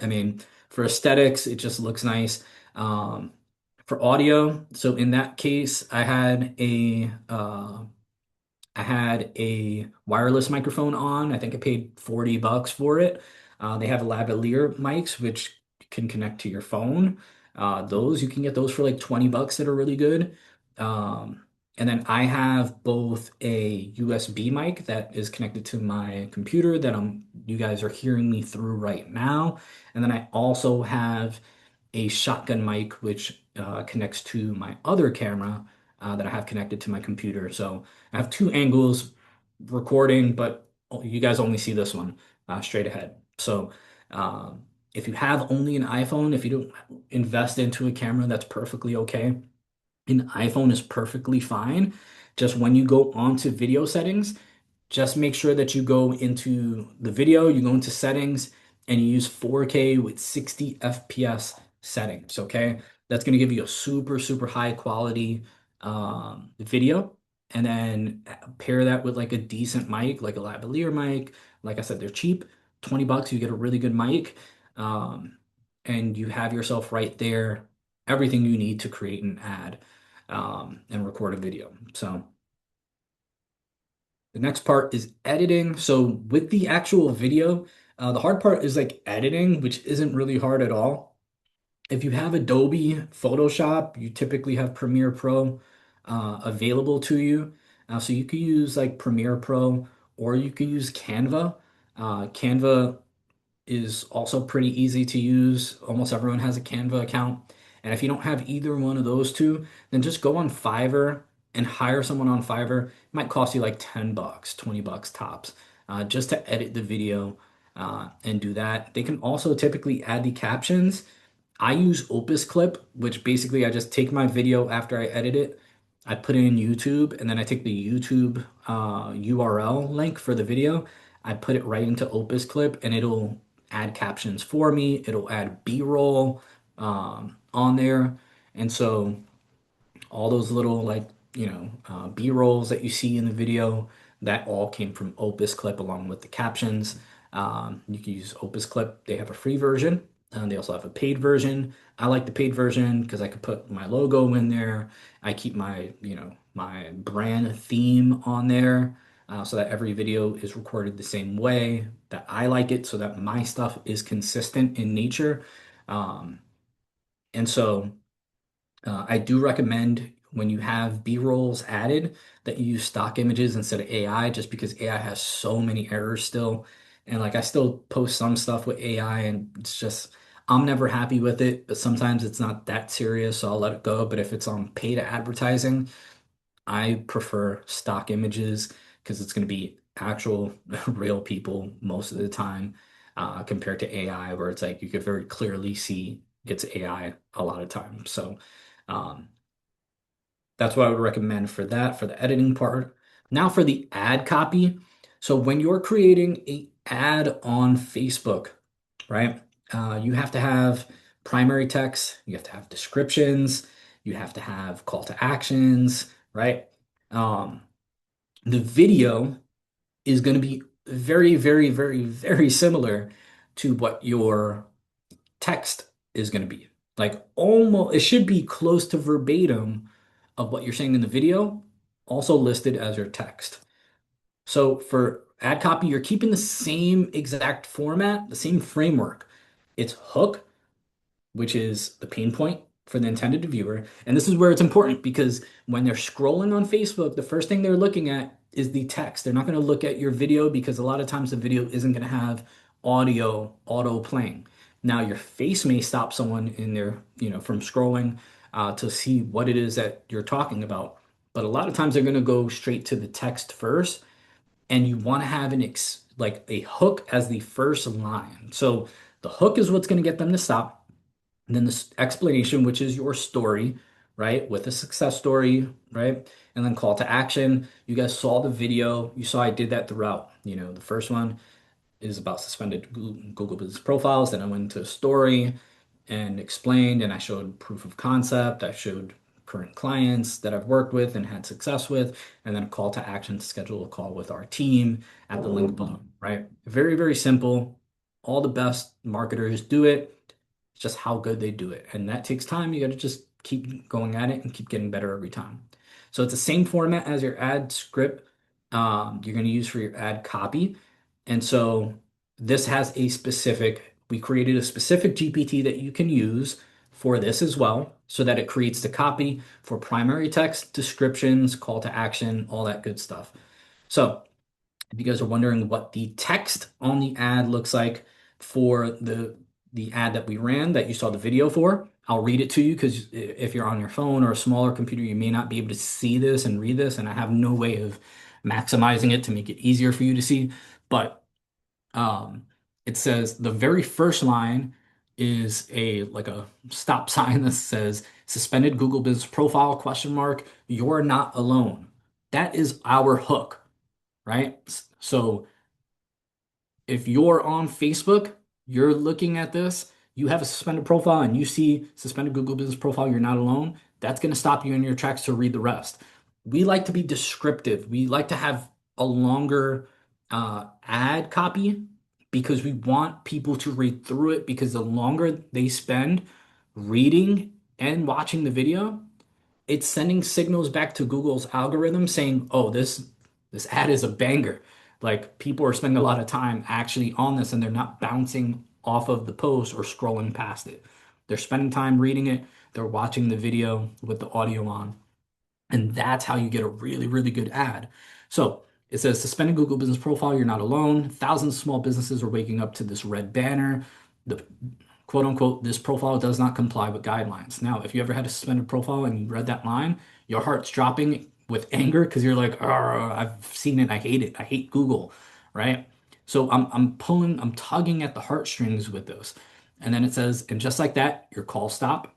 I mean, for aesthetics, it just looks nice. For audio, so in that case, I had a wireless microphone on. I think I paid $40 for it. They have lavalier mics, which can connect to your phone. Those you can get those for like $20 that are really good. And then I have both a USB mic that is connected to my computer that you guys are hearing me through right now. And then I also have a shotgun mic, which connects to my other camera that I have connected to my computer. So I have two angles recording, but you guys only see this one straight ahead. So if you have only an iPhone, if you don't invest into a camera, that's perfectly okay. An iPhone is perfectly fine. Just when you go onto video settings, just make sure that you go into the video, you go into settings, and you use 4K with 60 FPS settings, okay? That's going to give you a super, super high quality video. And then pair that with like a decent mic, like a lavalier mic. Like I said, they're cheap, 20 bucks, you get a really good mic. Um, and you have yourself right there, everything you need to create an ad and record a video. So the next part is editing. So with the actual video, the hard part is like editing, which isn't really hard at all. If you have Adobe Photoshop, you typically have Premiere Pro available to you. So you can use like Premiere Pro or you can use Canva. Canva is also pretty easy to use. Almost everyone has a Canva account. And if you don't have either one of those two, then just go on Fiverr and hire someone on Fiverr. It might cost you like 10 bucks, 20 bucks tops, just to edit the video and do that. They can also typically add the captions. I use Opus Clip, which basically I just take my video after I edit it, I put it in YouTube, and then I take the YouTube URL link for the video, I put it right into Opus Clip, and it'll add captions for me. It'll add B-roll on there, and so all those little like B-rolls that you see in the video that all came from Opus Clip along with the captions. You can use Opus Clip. They have a free version. They also have a paid version. I like the paid version because I could put my logo in there. I keep my my brand theme on there so that every video is recorded the same way that I like it, so that my stuff is consistent in nature. Um, and so. I do recommend when you have B-rolls added that you use stock images instead of AI, just because AI has so many errors still. And like I still post some stuff with AI and it's just I'm never happy with it, but sometimes it's not that serious, so I'll let it go. But if it's on paid advertising, I prefer stock images because it's going to be actual real people most of the time compared to AI, where it's like you could very clearly see it's AI a lot of times. So um, that's what I would recommend for that, for the editing part. Now for the ad copy. So when you're creating a ad on Facebook, right? You have to have primary text, you have to have descriptions, you have to have call to actions, right? Um, the video is going to be very, very, very, very similar to what your text is going to be. Like almost, it should be close to verbatim of what you're saying in the video, also listed as your text. So for ad copy, you're keeping the same exact format, the same framework. It's hook, which is the pain point for the intended viewer. And this is where it's important because when they're scrolling on Facebook, the first thing they're looking at is the text. They're not going to look at your video because a lot of times the video isn't going to have audio auto playing. Now, your face may stop someone in their, from scrolling to see what it is that you're talking about. But a lot of times they're going to go straight to the text first, and you want to have like a hook as the first line. So the hook is what's going to get them to stop. And then this explanation, which is your story, right? With a success story, right? And then call to action. You guys saw the video. You saw I did that throughout. The first one is about suspended Google Business Profiles. Then I went into a story and explained, and I showed proof of concept. I showed current clients that I've worked with and had success with, and then a call to action to schedule a call with our team at the link below, right? Very, very simple. All the best marketers do it. It's just how good they do it. And that takes time. You got to just keep going at it and keep getting better every time. So it's the same format as your ad script you're going to use for your ad copy. And so this has we created a specific GPT that you can use for this as well, so that it creates the copy for primary text, descriptions, call to action, all that good stuff. So if you guys are wondering what the text on the ad looks like for the the ad that we ran that you saw the video for. I'll read it to you because if you're on your phone or a smaller computer, you may not be able to see this and read this, and I have no way of maximizing it to make it easier for you to see. But um, it says the very first line is a like a stop sign that says suspended Google Business Profile question mark. You're not alone. That is our hook, right? So if you're on Facebook, you're looking at this, you have a suspended profile and you see suspended Google Business Profile, you're not alone. That's going to stop you in your tracks to read the rest. We like to be descriptive. We like to have a longer ad copy because we want people to read through it because the longer they spend reading and watching the video, it's sending signals back to Google's algorithm saying, "Oh, this ad is a banger." Like people are spending a lot of time actually on this and they're not bouncing off of the post or scrolling past it. They're spending time reading it, they're watching the video with the audio on. And that's how you get a really, really good ad. So it says suspended Google Business Profile, you're not alone. Thousands of small businesses are waking up to this red banner. The quote unquote, this profile does not comply with guidelines. Now, if you ever had a suspended profile and you read that line, your heart's dropping with anger because you're like, I've seen it, I hate it, I hate Google, right? So I'm tugging at the heartstrings with this. And then it says, and just like that, your call stop,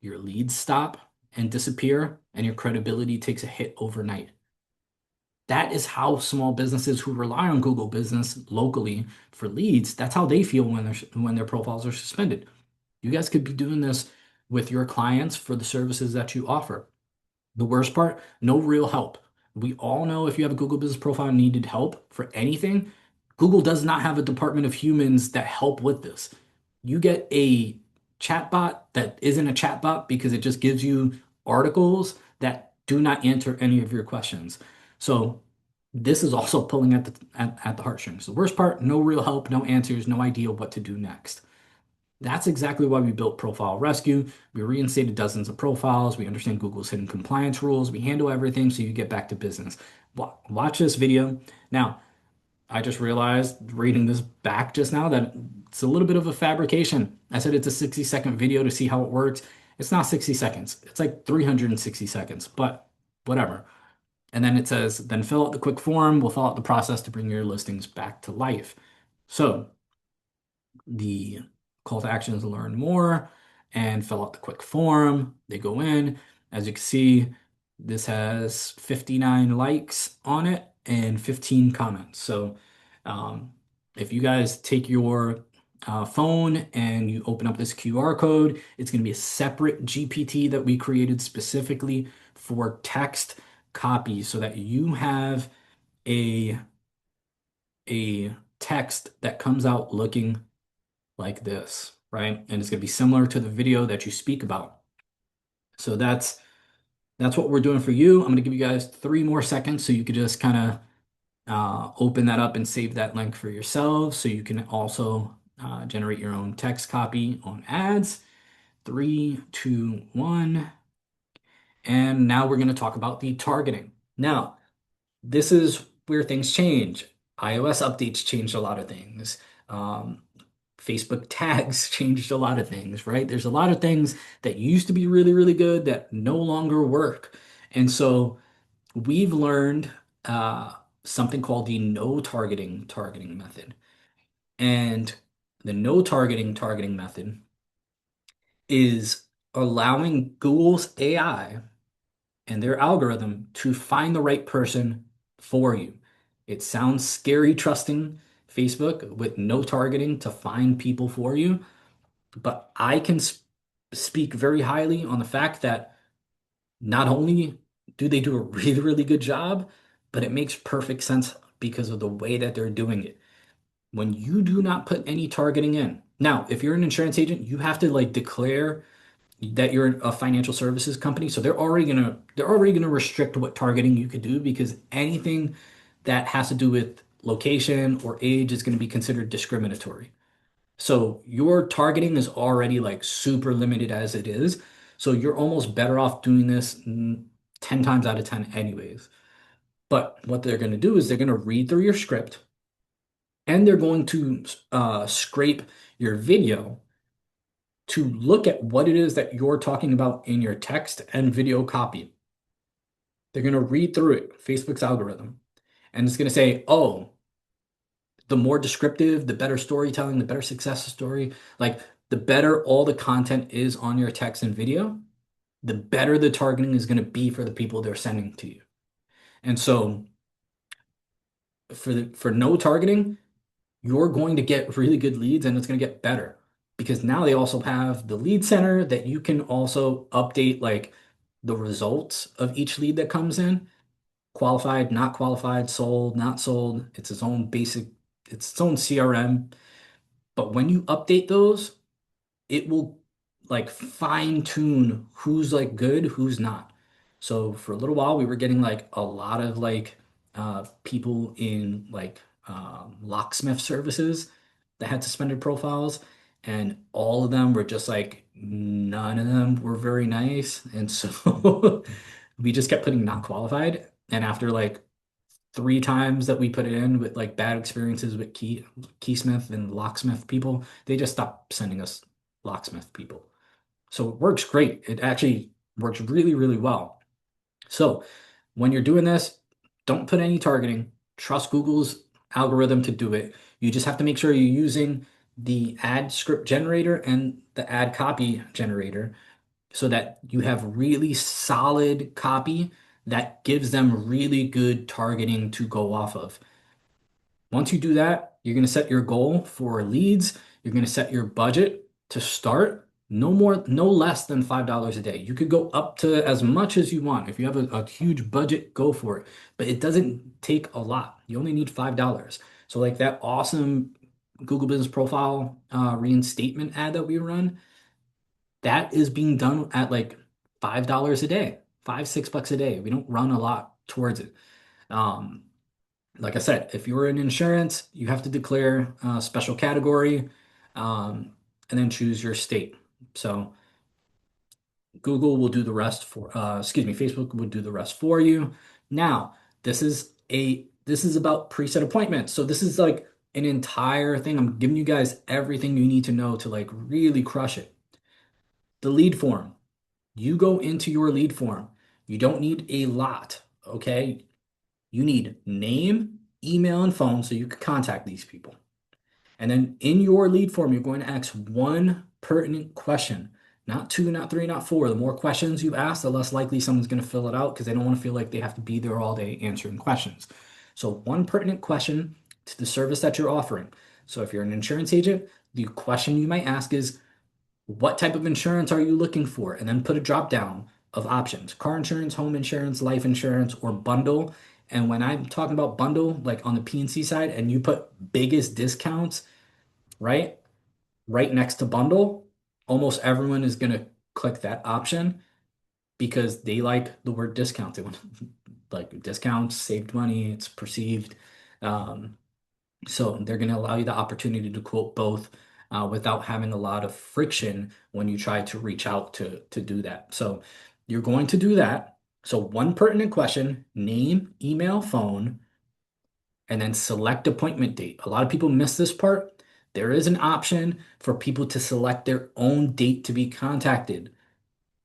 your leads stop and disappear, and your credibility takes a hit overnight. That is how small businesses who rely on Google Business locally for leads, that's how they feel when their profiles are suspended. You guys could be doing this with your clients for the services that you offer. The worst part, no real help. We all know if you have a Google Business Profile and needed help for anything, Google does not have a department of humans that help with this. You get a chatbot that isn't a chatbot because it just gives you articles that do not answer any of your questions. So this is also pulling at the heartstrings. The worst part, no real help, no answers, no idea what to do next. That's exactly why we built Profile Rescue. We reinstated dozens of profiles. We understand Google's hidden compliance rules. We handle everything so you get back to business. Watch this video. Now, I just realized reading this back just now that it's a little bit of a fabrication. I said it's a 60-second video to see how it works. It's not 60 seconds. It's like 360 seconds, but whatever. And then it says, then fill out the quick form. We'll fill out the process to bring your listings back to life. So the call to action is learn more and fill out the quick form. They go in. As you can see, this has 59 likes on it and 15 comments. So if you guys take your phone and you open up this QR code, it's going to be a separate GPT that we created specifically for text copy so that you have a a text that comes out looking like this, right? And it's going to be similar to the video that you speak about. So that's what we're doing for you. I'm going to give you guys 3 more seconds so you could just kind of open that up and save that link for yourselves so you can also generate your own text copy on ads. 3, 2, 1. And now we're going to talk about the targeting. Now, this is where things change. iOS updates changed a lot of things. Um, Facebook tags changed a lot of things, right? There's a lot of things that used to be really, really good that no longer work. And so we've learned something called the no targeting method. And the no targeting method is allowing Google's AI and their algorithm to find the right person for you. It sounds scary trusting Facebook with no targeting to find people for you, but I can speak very highly on the fact that not only do they do a really, really good job, but it makes perfect sense because of the way that they're doing it. When you do not put any targeting in, now, if you're an insurance agent, you have to like declare that you're a financial services company. So they're already gonna restrict what targeting you could do because anything that has to do with location or age is going to be considered discriminatory. So your targeting is already like super limited as it is. So you're almost better off doing this 10 times out of 10 anyways. But what they're going to do is they're going to read through your script and they're going to scrape your video to look at what it is that you're talking about in your text and video copy. They're going to read through it, Facebook's algorithm, and it's going to say, oh, the more descriptive, the better storytelling, the better success story, like the better all the content is on your text and video, the better the targeting is going to be for the people they're sending to you. And so for no targeting, you're going to get really good leads and it's going to get better because now they also have the lead center that you can also update like the results of each lead that comes in, qualified, not qualified, sold, not sold. It's its own CRM. But when you update those, it will like fine tune who's like good, who's not. So for a little while, we were getting like a lot of like people in like locksmith services that had suspended profiles, and all of them were just like none of them were very nice, and so we just kept putting not qualified. And after like three times that we put it in with like bad experiences with keysmith and locksmith people, they just stopped sending us locksmith people. So it works great. It actually works really, really well. So when you're doing this, don't put any targeting. Trust Google's algorithm to do it. You just have to make sure you're using the ad script generator and the ad copy generator so that you have really solid copy that gives them really good targeting to go off of. Once you do that, you're going to set your goal for leads. You're going to set your budget to start no more, no less than $5 a day. You could go up to as much as you want. If you have a huge budget, go for it. But it doesn't take a lot. You only need $5. So like that awesome Google Business Profile reinstatement ad that we run, that is being done at like $5 a day, 5, $6 a day. We don't run a lot towards it. Um, like I said, if you're in insurance, you have to declare a special category, and then choose your state. So Google will do the rest Facebook will do the rest for you. Now, this is about preset appointments. So this is like an entire thing. I'm giving you guys everything you need to know to like really crush it. The lead form. You go into your lead form. You don't need a lot, okay? You need name, email, and phone so you can contact these people. And then in your lead form, you're going to ask one pertinent question, not two, not three, not four. The more questions you ask, the less likely someone's going to fill it out because they don't want to feel like they have to be there all day answering questions. So, one pertinent question to the service that you're offering. So, if you're an insurance agent, the question you might ask is, what type of insurance are you looking for? And then put a drop down of options: car insurance, home insurance, life insurance, or bundle. And when I'm talking about bundle, like on the PNC side, and you put biggest discounts, right? Right next to bundle, almost everyone is going to click that option because they like the word discount. They want like discounts, saved money, it's perceived. Um, so they're going to allow you the opportunity to quote both without having a lot of friction when you try to reach out to do that. So you're going to do that. So one pertinent question, name, email, phone, and then select appointment date. A lot of people miss this part. There is an option for people to select their own date to be contacted.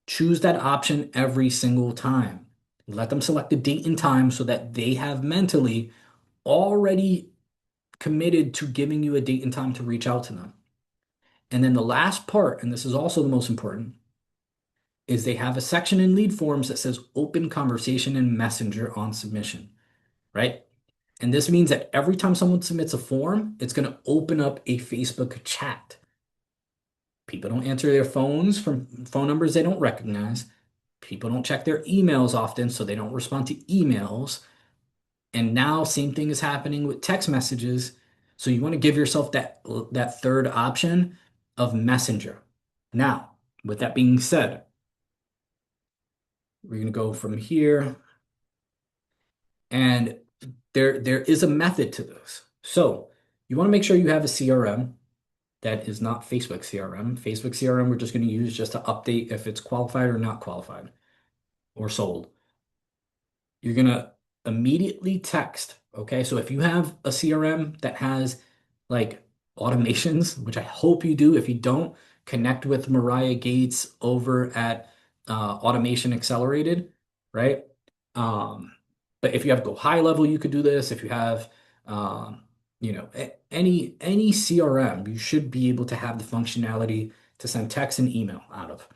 Choose that option every single time. Let them select the date and time so that they have mentally already committed to giving you a date and time to reach out to them. And then the last part, and this is also the most important, is they have a section in lead forms that says open conversation in Messenger on submission, right? And this means that every time someone submits a form, it's going to open up a Facebook chat. People don't answer their phones from phone numbers they don't recognize. People don't check their emails often, so they don't respond to emails. And now same thing is happening with text messages. So you want to give yourself that third option of Messenger. Now, with that being said, we're going to go from here, and there is a method to this. So you want to make sure you have a CRM that is not Facebook CRM. Facebook CRM we're just going to use just to update if it's qualified or not qualified or sold. You're going to immediately text. Okay, so if you have a CRM that has like automations, which I hope you do. If you don't, connect with Mariah Gates over at Automation Accelerated, right? Um, but if you have go high level, you could do this. If you have, um, any CRM, you should be able to have the functionality to send text and email out of.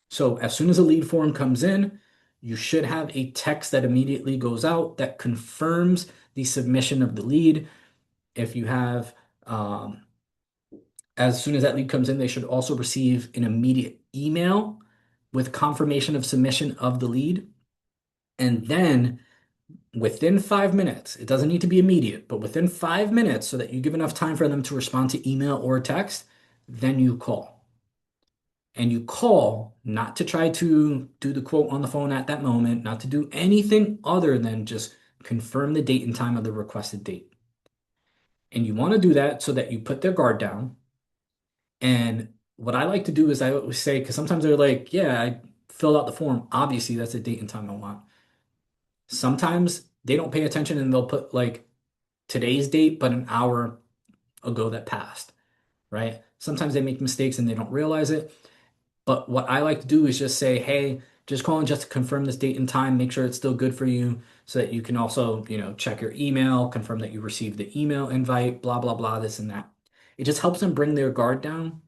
So as soon as a lead form comes in, you should have a text that immediately goes out that confirms the submission of the lead. If you have, um, as soon as that lead comes in, they should also receive an immediate email with confirmation of submission of the lead. And then within 5 minutes, it doesn't need to be immediate, but within 5 minutes, so that you give enough time for them to respond to email or text, then you call. And you call not to try to do the quote on the phone at that moment, not to do anything other than just confirm the date and time of the requested date. And you want to do that so that you put their guard down. And what I like to do is I always say, because sometimes they're like, yeah, I filled out the form. Obviously, that's the date and time I want. Sometimes they don't pay attention and they'll put like today's date, but an hour ago that passed, right? Sometimes they make mistakes and they don't realize it. But what I like to do is just say, hey, just calling just to confirm this date and time, make sure it's still good for you so that you can also, check your email, confirm that you received the email invite, blah, blah, blah, this and that. It just helps them bring their guard down,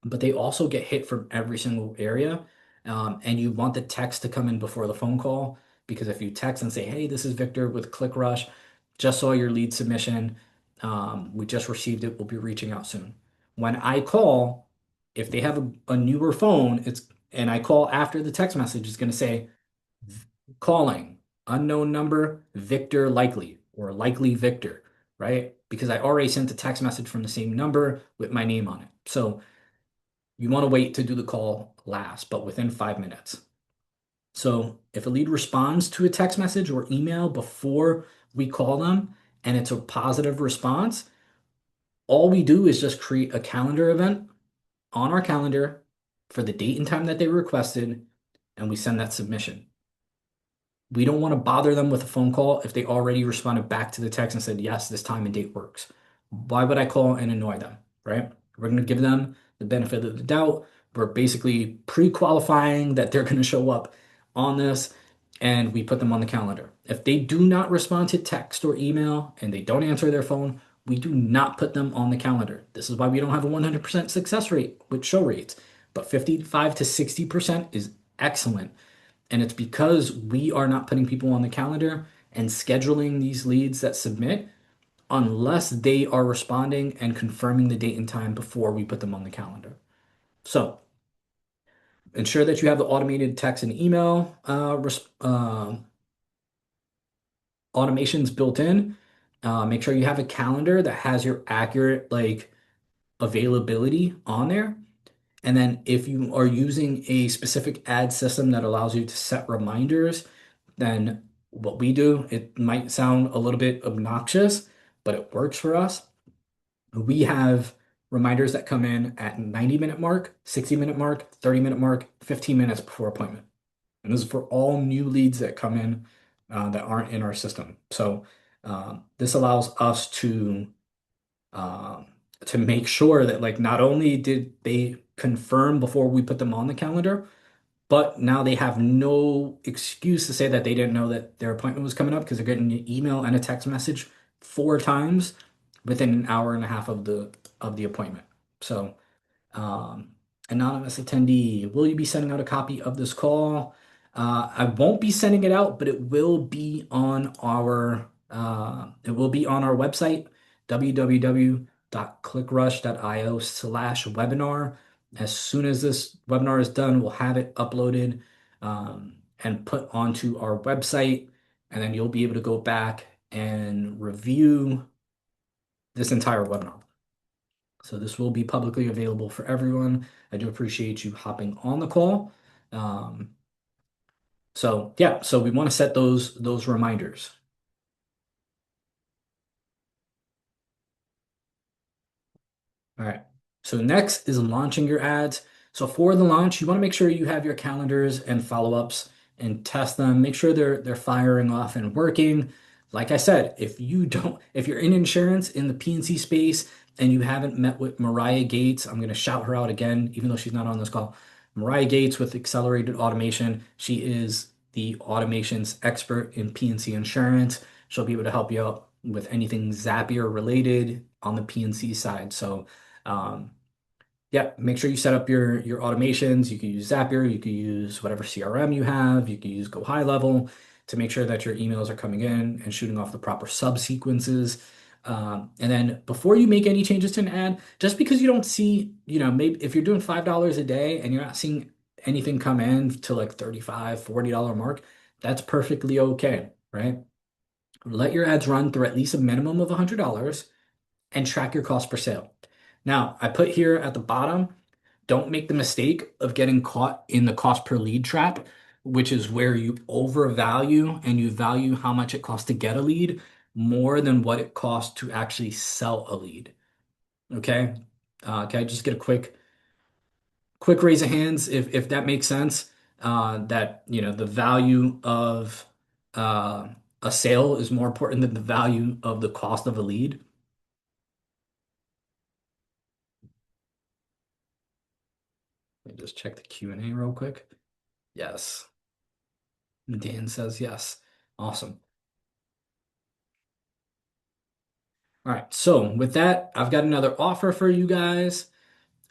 but they also get hit from every single area. And you want the text to come in before the phone call because if you text and say, hey, this is Victor with ClickRush, just saw your lead submission. We just received it. We'll be reaching out soon. When I call, if they have a newer phone, and I call after the text message, it's going to say calling unknown number, Victor likely or likely Victor, right? Because I already sent a text message from the same number with my name on it. So you want to wait to do the call last, but within 5 minutes. So if a lead responds to a text message or email before we call them and it's a positive response, all we do is just create a calendar event on our calendar for the date and time that they requested, and we send that submission. We don't want to bother them with a phone call if they already responded back to the text and said, yes, this time and date works. Why would I call and annoy them, right? We're going to give them the benefit of the doubt. We're basically pre-qualifying that they're going to show up on this, and we put them on the calendar. If they do not respond to text or email and they don't answer their phone, we do not put them on the calendar. This is why we don't have a 100% success rate with show rates, but 55 to 60% is excellent. And it's because we are not putting people on the calendar and scheduling these leads that submit unless they are responding and confirming the date and time before we put them on the calendar. So ensure that you have the automated text and email automations built in. Make sure you have a calendar that has your accurate availability on there. And then if you are using a specific ad system that allows you to set reminders, then what we do, it might sound a little bit obnoxious, but it works for us. We have reminders that come in at 90-minute mark, 60-minute mark, 30-minute mark, 15 minutes before appointment. And this is for all new leads that come in that aren't in our system. So this allows us um, to make sure that not only did they confirm before we put them on the calendar, but now they have no excuse to say that they didn't know that their appointment was coming up because they're getting an email and a text message 4 times within an hour and a half of the appointment. So, um, anonymous attendee, will you be sending out a copy of this call? I won't be sending it out, but it will be on our website, www.clickrush.io/webinar. As soon as this webinar is done, we'll have it uploaded and put onto our website, and then you'll be able to go back and review this entire webinar. So this will be publicly available for everyone. I do appreciate you hopping on the call. So yeah, so we want to set those reminders. All right. So next is launching your ads. So for the launch, you want to make sure you have your calendars and follow-ups and test them. Make sure they're firing off and working. Like I said, if you're in insurance in the P&C space, and you haven't met with Mariah Gates, I'm going to shout her out again, even though she's not on this call. Mariah Gates with Accelerated Automation. She is the automations expert in PNC insurance. She'll be able to help you out with anything Zapier related on the PNC side. So, um, yeah, make sure you set up your automations. You can use Zapier, you can use whatever CRM you have, you can use Go High Level to make sure that your emails are coming in and shooting off the proper subsequences. And then before you make any changes to an ad, just because you don't see, maybe if you're doing $5 a day and you're not seeing anything come in to like 35, $40 mark, that's perfectly okay, right? Let your ads run through at least a minimum of $100 and track your cost per sale. Now, I put here at the bottom, don't make the mistake of getting caught in the cost per lead trap, which is where you overvalue and you value how much it costs to get a lead more than what it costs to actually sell a lead. Okay? Can I just get a quick raise of hands if that makes sense? That the value of uh, a sale is more important than the value of the cost of a lead. Let me just check the Q&A real quick. Yes. Dan says yes. Awesome. All right. So with that, I've got another offer for you guys.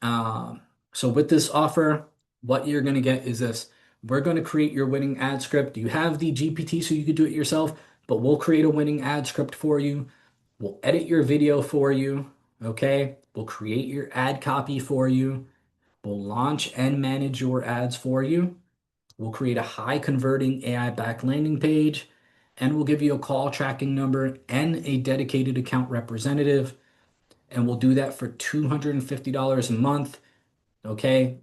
Um, so with this offer, what you're going to get is this. We're going to create your winning ad script. You have the GPT, so you could do it yourself, but we'll create a winning ad script for you. We'll edit your video for you. Okay. We'll create your ad copy for you. We'll launch and manage your ads for you. We'll create a high converting AI backed landing page, and we'll give you a call tracking number and a dedicated account representative. And we'll do that for $250 a month. Okay.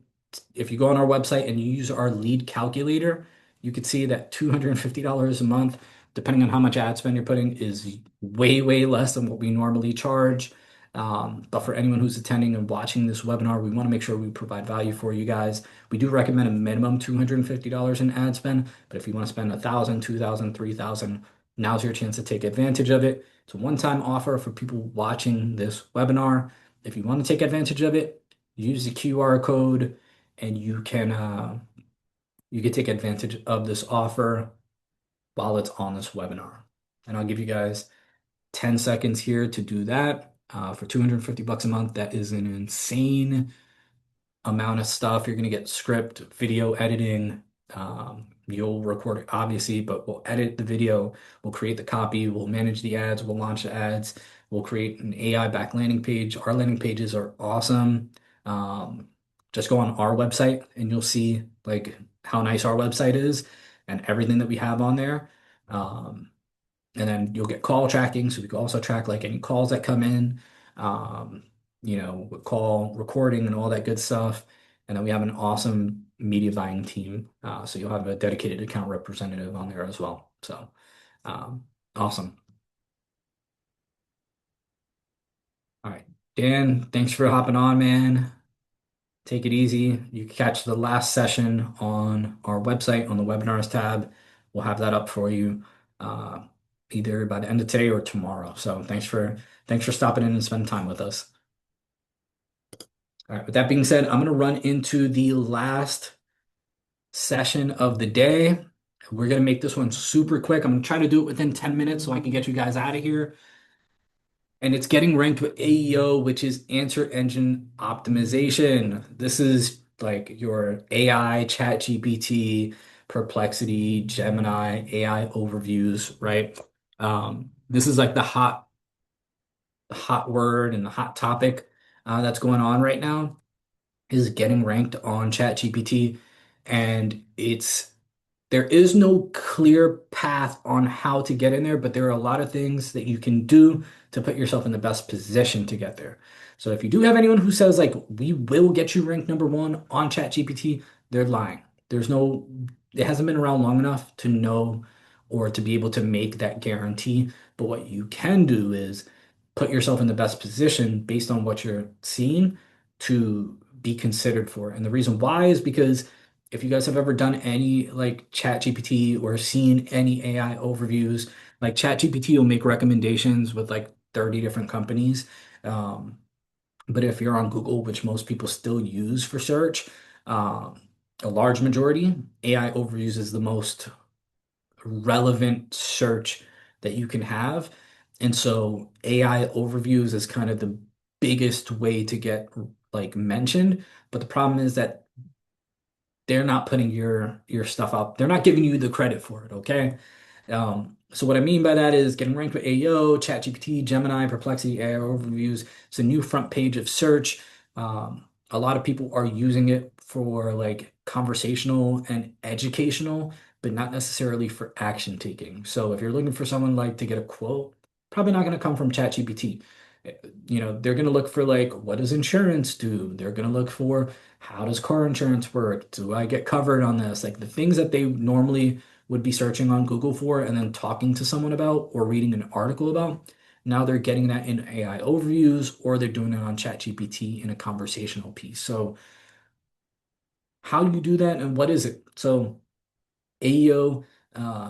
If you go on our website and you use our lead calculator, you could see that $250 a month, depending on how much ad spend you're putting, is way, way less than what we normally charge. But for anyone who's attending and watching this webinar, we want to make sure we provide value for you guys. We do recommend a minimum $250 in ad spend, but if you want to spend 1,000, 2,000, 3,000, now's your chance to take advantage of it. It's a one-time offer for people watching this webinar. If you want to take advantage of it, use the QR code and you can take advantage of this offer while it's on this webinar. And I'll give you guys 10 seconds here to do that. For 250 bucks a month, that is an insane amount of stuff. You're going to get script, video editing. You'll record it, obviously, but we'll edit the video, we'll create the copy, we'll manage the ads, we'll launch the ads, we'll create an AI back landing page. Our landing pages are awesome. Um, just go on our website and you'll see like how nice our website is and everything that we have on there. And then you'll get call tracking, so we can also track like any calls that come in, um, with call recording and all that good stuff. And then we have an awesome media buying team, so you'll have a dedicated account representative on there as well. So awesome. All right, Dan, thanks for hopping on, man. Take it easy. You can catch the last session on our website on the webinars tab. We'll have that up for you uh, either by the end of today or tomorrow. So thanks for stopping in and spending time with us. All right, with that being said, I'm gonna run into the last session of the day. We're gonna make this one super quick. I'm gonna try to do it within 10 minutes so I can get you guys out of here. And it's getting ranked with AEO, which is answer engine optimization. This is like your AI, Chat GPT, Perplexity, Gemini, AI overviews, right? This is like the hot word and the hot topic that's going on right now is getting ranked on Chat GPT, and there is no clear path on how to get in there, but there are a lot of things that you can do to put yourself in the best position to get there. So if you do have anyone who says like we will get you ranked number one on ChatGPT, they're lying. It hasn't been around long enough to know or to be able to make that guarantee. But what you can do is put yourself in the best position based on what you're seeing to be considered for. And the reason why is because if you guys have ever done any like Chat GPT or seen any AI overviews, like Chat GPT will make recommendations with like 30 different companies. But if you're on Google, which most people still use for search, um, a large majority, AI overviews is the most relevant search that you can have. And so AI overviews is kind of the biggest way to get like mentioned. But the problem is that they're not putting your stuff up. They're not giving you the credit for it, okay? So what I mean by that is getting ranked with AEO, ChatGPT, Gemini, Perplexity, AI overviews. It's a new front page of search. A lot of people are using it for like conversational and educational, but not necessarily for action taking. So if you're looking for someone like to get a quote, probably not going to come from ChatGPT. They're going to look for like, what does insurance do? They're going to look for how does car insurance work? Do I get covered on this? Like the things that they normally would be searching on Google for and then talking to someone about or reading an article about. Now they're getting that in AI overviews or they're doing it on ChatGPT in a conversational piece. So how do you do that and what is it? So AEO,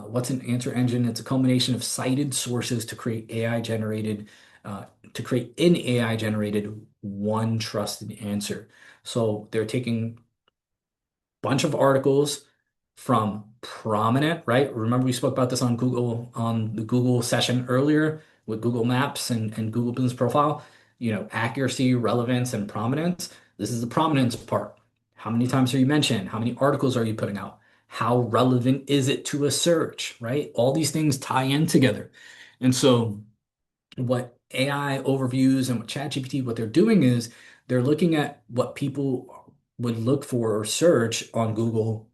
what's an answer engine? It's a culmination of cited sources to create AI generated, to create an AI generated one trusted answer. So they're taking bunch of articles from prominent, right? Remember we spoke about this on Google, on the Google session earlier with Google Maps and Google Business Profile, accuracy, relevance, and prominence. This is the prominence part. How many times are you mentioned? How many articles are you putting out? How relevant is it to a search, right? All these things tie in together. And so what AI overviews and what ChatGPT, what they're doing is they're looking at what people would look for or search on Google,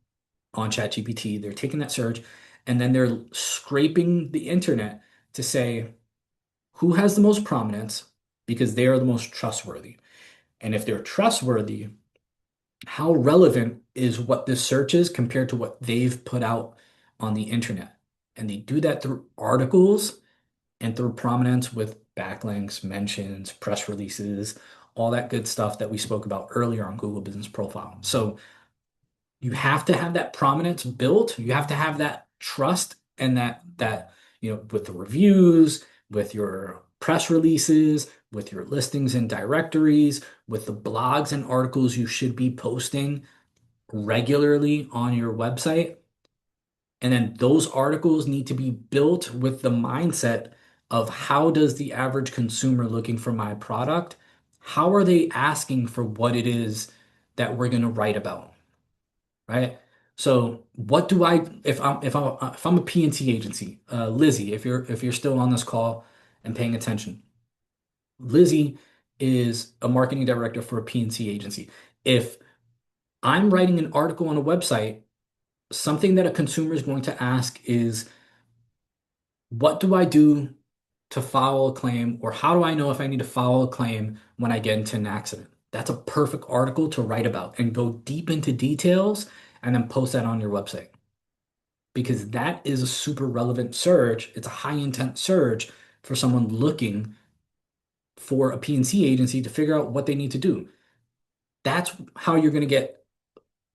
on ChatGPT. They're taking that search and then they're scraping the internet to say who has the most prominence because they are the most trustworthy. And if they're trustworthy, how relevant is what this search is compared to what they've put out on the internet? And they do that through articles and through prominence with backlinks, mentions, press releases, all that good stuff that we spoke about earlier on Google Business Profile. So you have to have that prominence built. You have to have that trust and that with the reviews, with your press releases, with your listings and directories, with the blogs and articles you should be posting regularly on your website. And then those articles need to be built with the mindset of how does the average consumer looking for my product? How are they asking for what it is that we're going to write about, right? So what do I if I'm a P&C agency, Lizzie, if you're still on this call and paying attention, Lizzie is a marketing director for a P&C agency. If I'm writing an article on a website, something that a consumer is going to ask is, what do I do to file a claim, or how do I know if I need to file a claim when I get into an accident? That's a perfect article to write about and go deep into details and then post that on your website because that is a super relevant search. It's a high intent search for someone looking for a P&C agency to figure out what they need to do. That's how you're going to get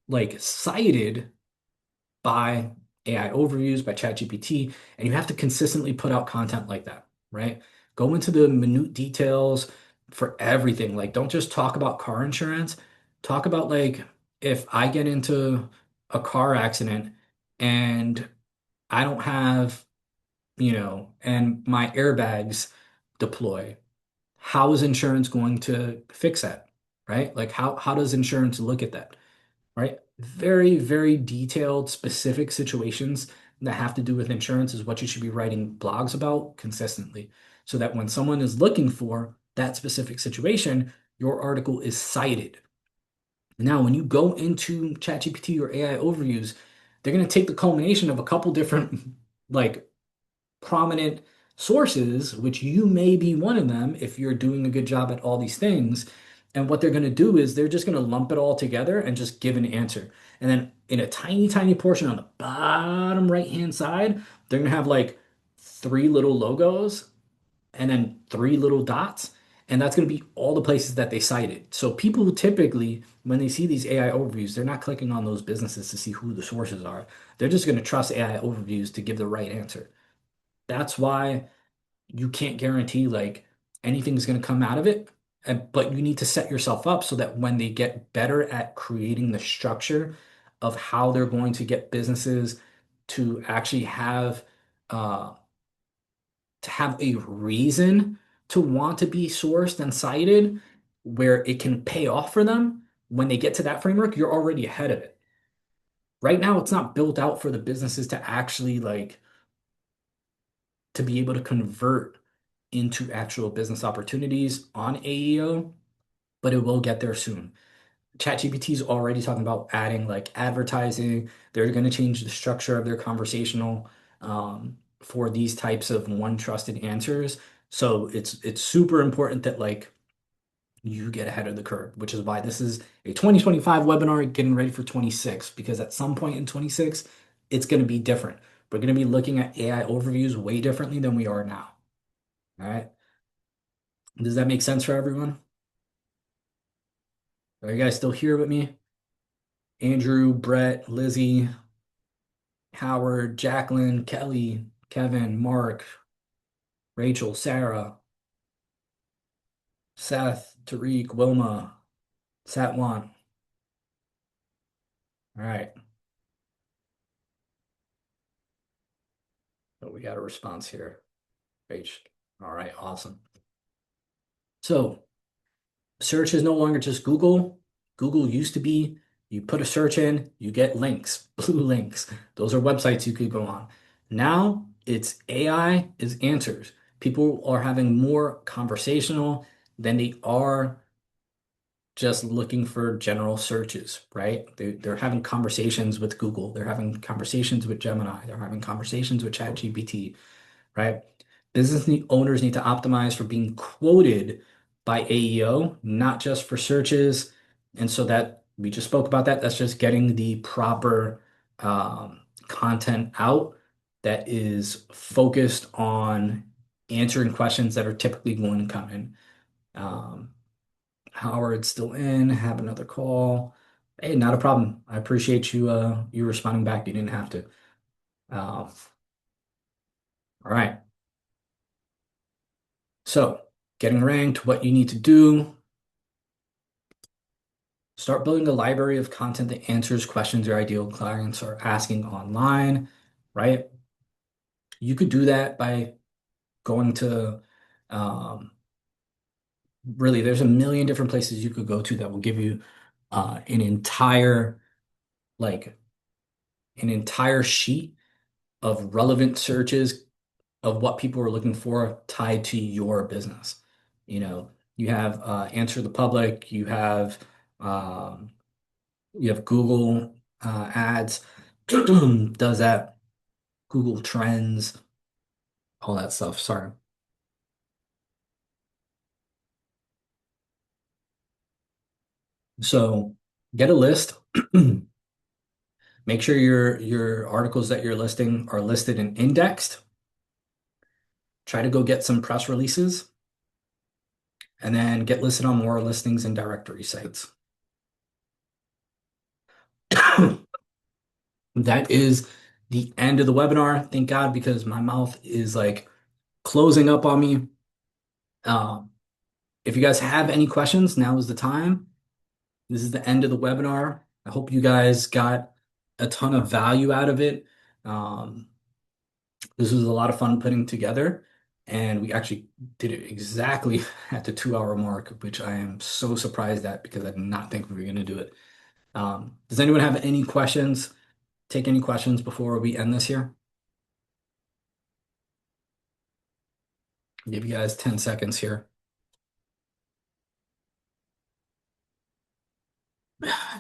like cited by AI overviews, by ChatGPT, and you have to consistently put out content like that, right? Go into the minute details for everything. Like, don't just talk about car insurance. Talk about like if I get into a car accident and I don't have, and my airbags deploy, how is insurance going to fix that, right? Like how does insurance look at that? Right? Very, very detailed, specific situations that have to do with insurance is what you should be writing blogs about consistently so that when someone is looking for that specific situation, your article is cited. Now, when you go into ChatGPT or AI overviews, they're going to take the culmination of a couple different like prominent sources, which you may be one of them if you're doing a good job at all these things. And what they're going to do is they're just going to lump it all together and just give an answer. And then in a tiny, tiny portion on the bottom right-hand side, they're going to have like three little logos and then three little dots. And that's going to be all the places that they cited. So people who typically, when they see these AI overviews, they're not clicking on those businesses to see who the sources are. They're just going to trust AI overviews to give the right answer. That's why you can't guarantee like anything's going to come out of it. But you need to set yourself up so that when they get better at creating the structure of how they're going to get businesses to actually uh, have a reason to want to be sourced and cited where it can pay off for them, when they get to that framework, you're already ahead of it. Right now, it's not built out for the businesses to actually like to be able to convert into actual business opportunities on AEO, but it will get there soon. ChatGPT is already talking about adding like advertising. They're going to change the structure of their conversational for these types of one trusted answers. So it's super important that like you get ahead of the curve, which is why this is a 2025 webinar getting ready for 26, because at some point in 26, it's going to be different. We're going to be looking at AI overviews way differently than we are now. All right. Does that make sense for everyone? Are you guys still here with me? Andrew, Brett, Lizzie, Howard, Jacqueline, Kelly, Kevin, Mark, Rachel, Sarah, Seth, Tariq, Wilma, Satwan. All right. Oh, we got a response here. H. All right, awesome. So search is no longer just Google. Google used to be you put a search in, you get links, blue links. Those are websites you could go on. Now it's AI is answers. People are having more conversational than they are just looking for general searches, right? They're having conversations with Google. They're having conversations with Gemini. They're having conversations with ChatGPT, right? Owners need to optimize for being quoted by AEO, not just for searches. And so that we just spoke about that. That's just getting the proper content out that is focused on answering questions that are typically going to come in. Um, Howard's still in, have another call. Hey, not a problem. I appreciate you responding back. You didn't have to. All right. So getting ranked, what you need to do, start building a library of content that answers questions your ideal clients are asking online, right? You could do that by going to, um, really, there's a million different places you could go to that will give you an like, entire sheet of relevant searches of what people are looking for tied to your business. You have Answer the Public, um, you have Google Ads does that, Google Trends, all that stuff. Sorry. So get a list. Make sure your articles that you're listing are listed and indexed. Try to go get some press releases and then get listed on more listings and directory sites. That is the end of the webinar. Thank God, because my mouth is like closing up on me. Um, if you guys have any questions, now is the time. This is the end of the webinar. I hope you guys got a ton of value out of it. Um, this was a lot of fun putting together, and we actually did it exactly at the 2 hour mark, which I am so surprised at because I did not think we were going to do it. Does anyone have any questions? Take any questions before we end this here? I'll give you guys 10 seconds here.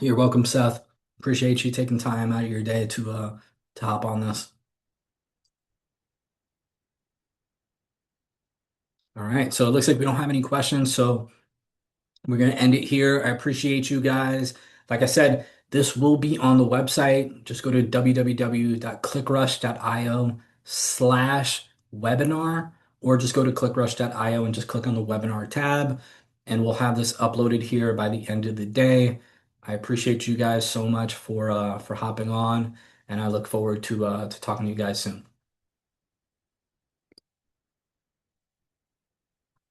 You're welcome, Seth. Appreciate you taking time out of your day to hop on this. All right, so it looks like we don't have any questions, so we're gonna end it here. I appreciate you guys. Like I said, this will be on the website. Just go to www.clickrush.io/webinar, or just go to clickrush.io and just click on the webinar tab, and we'll have this uploaded here by the end of the day. I appreciate you guys so much for hopping on, and I look forward to talking to you guys soon.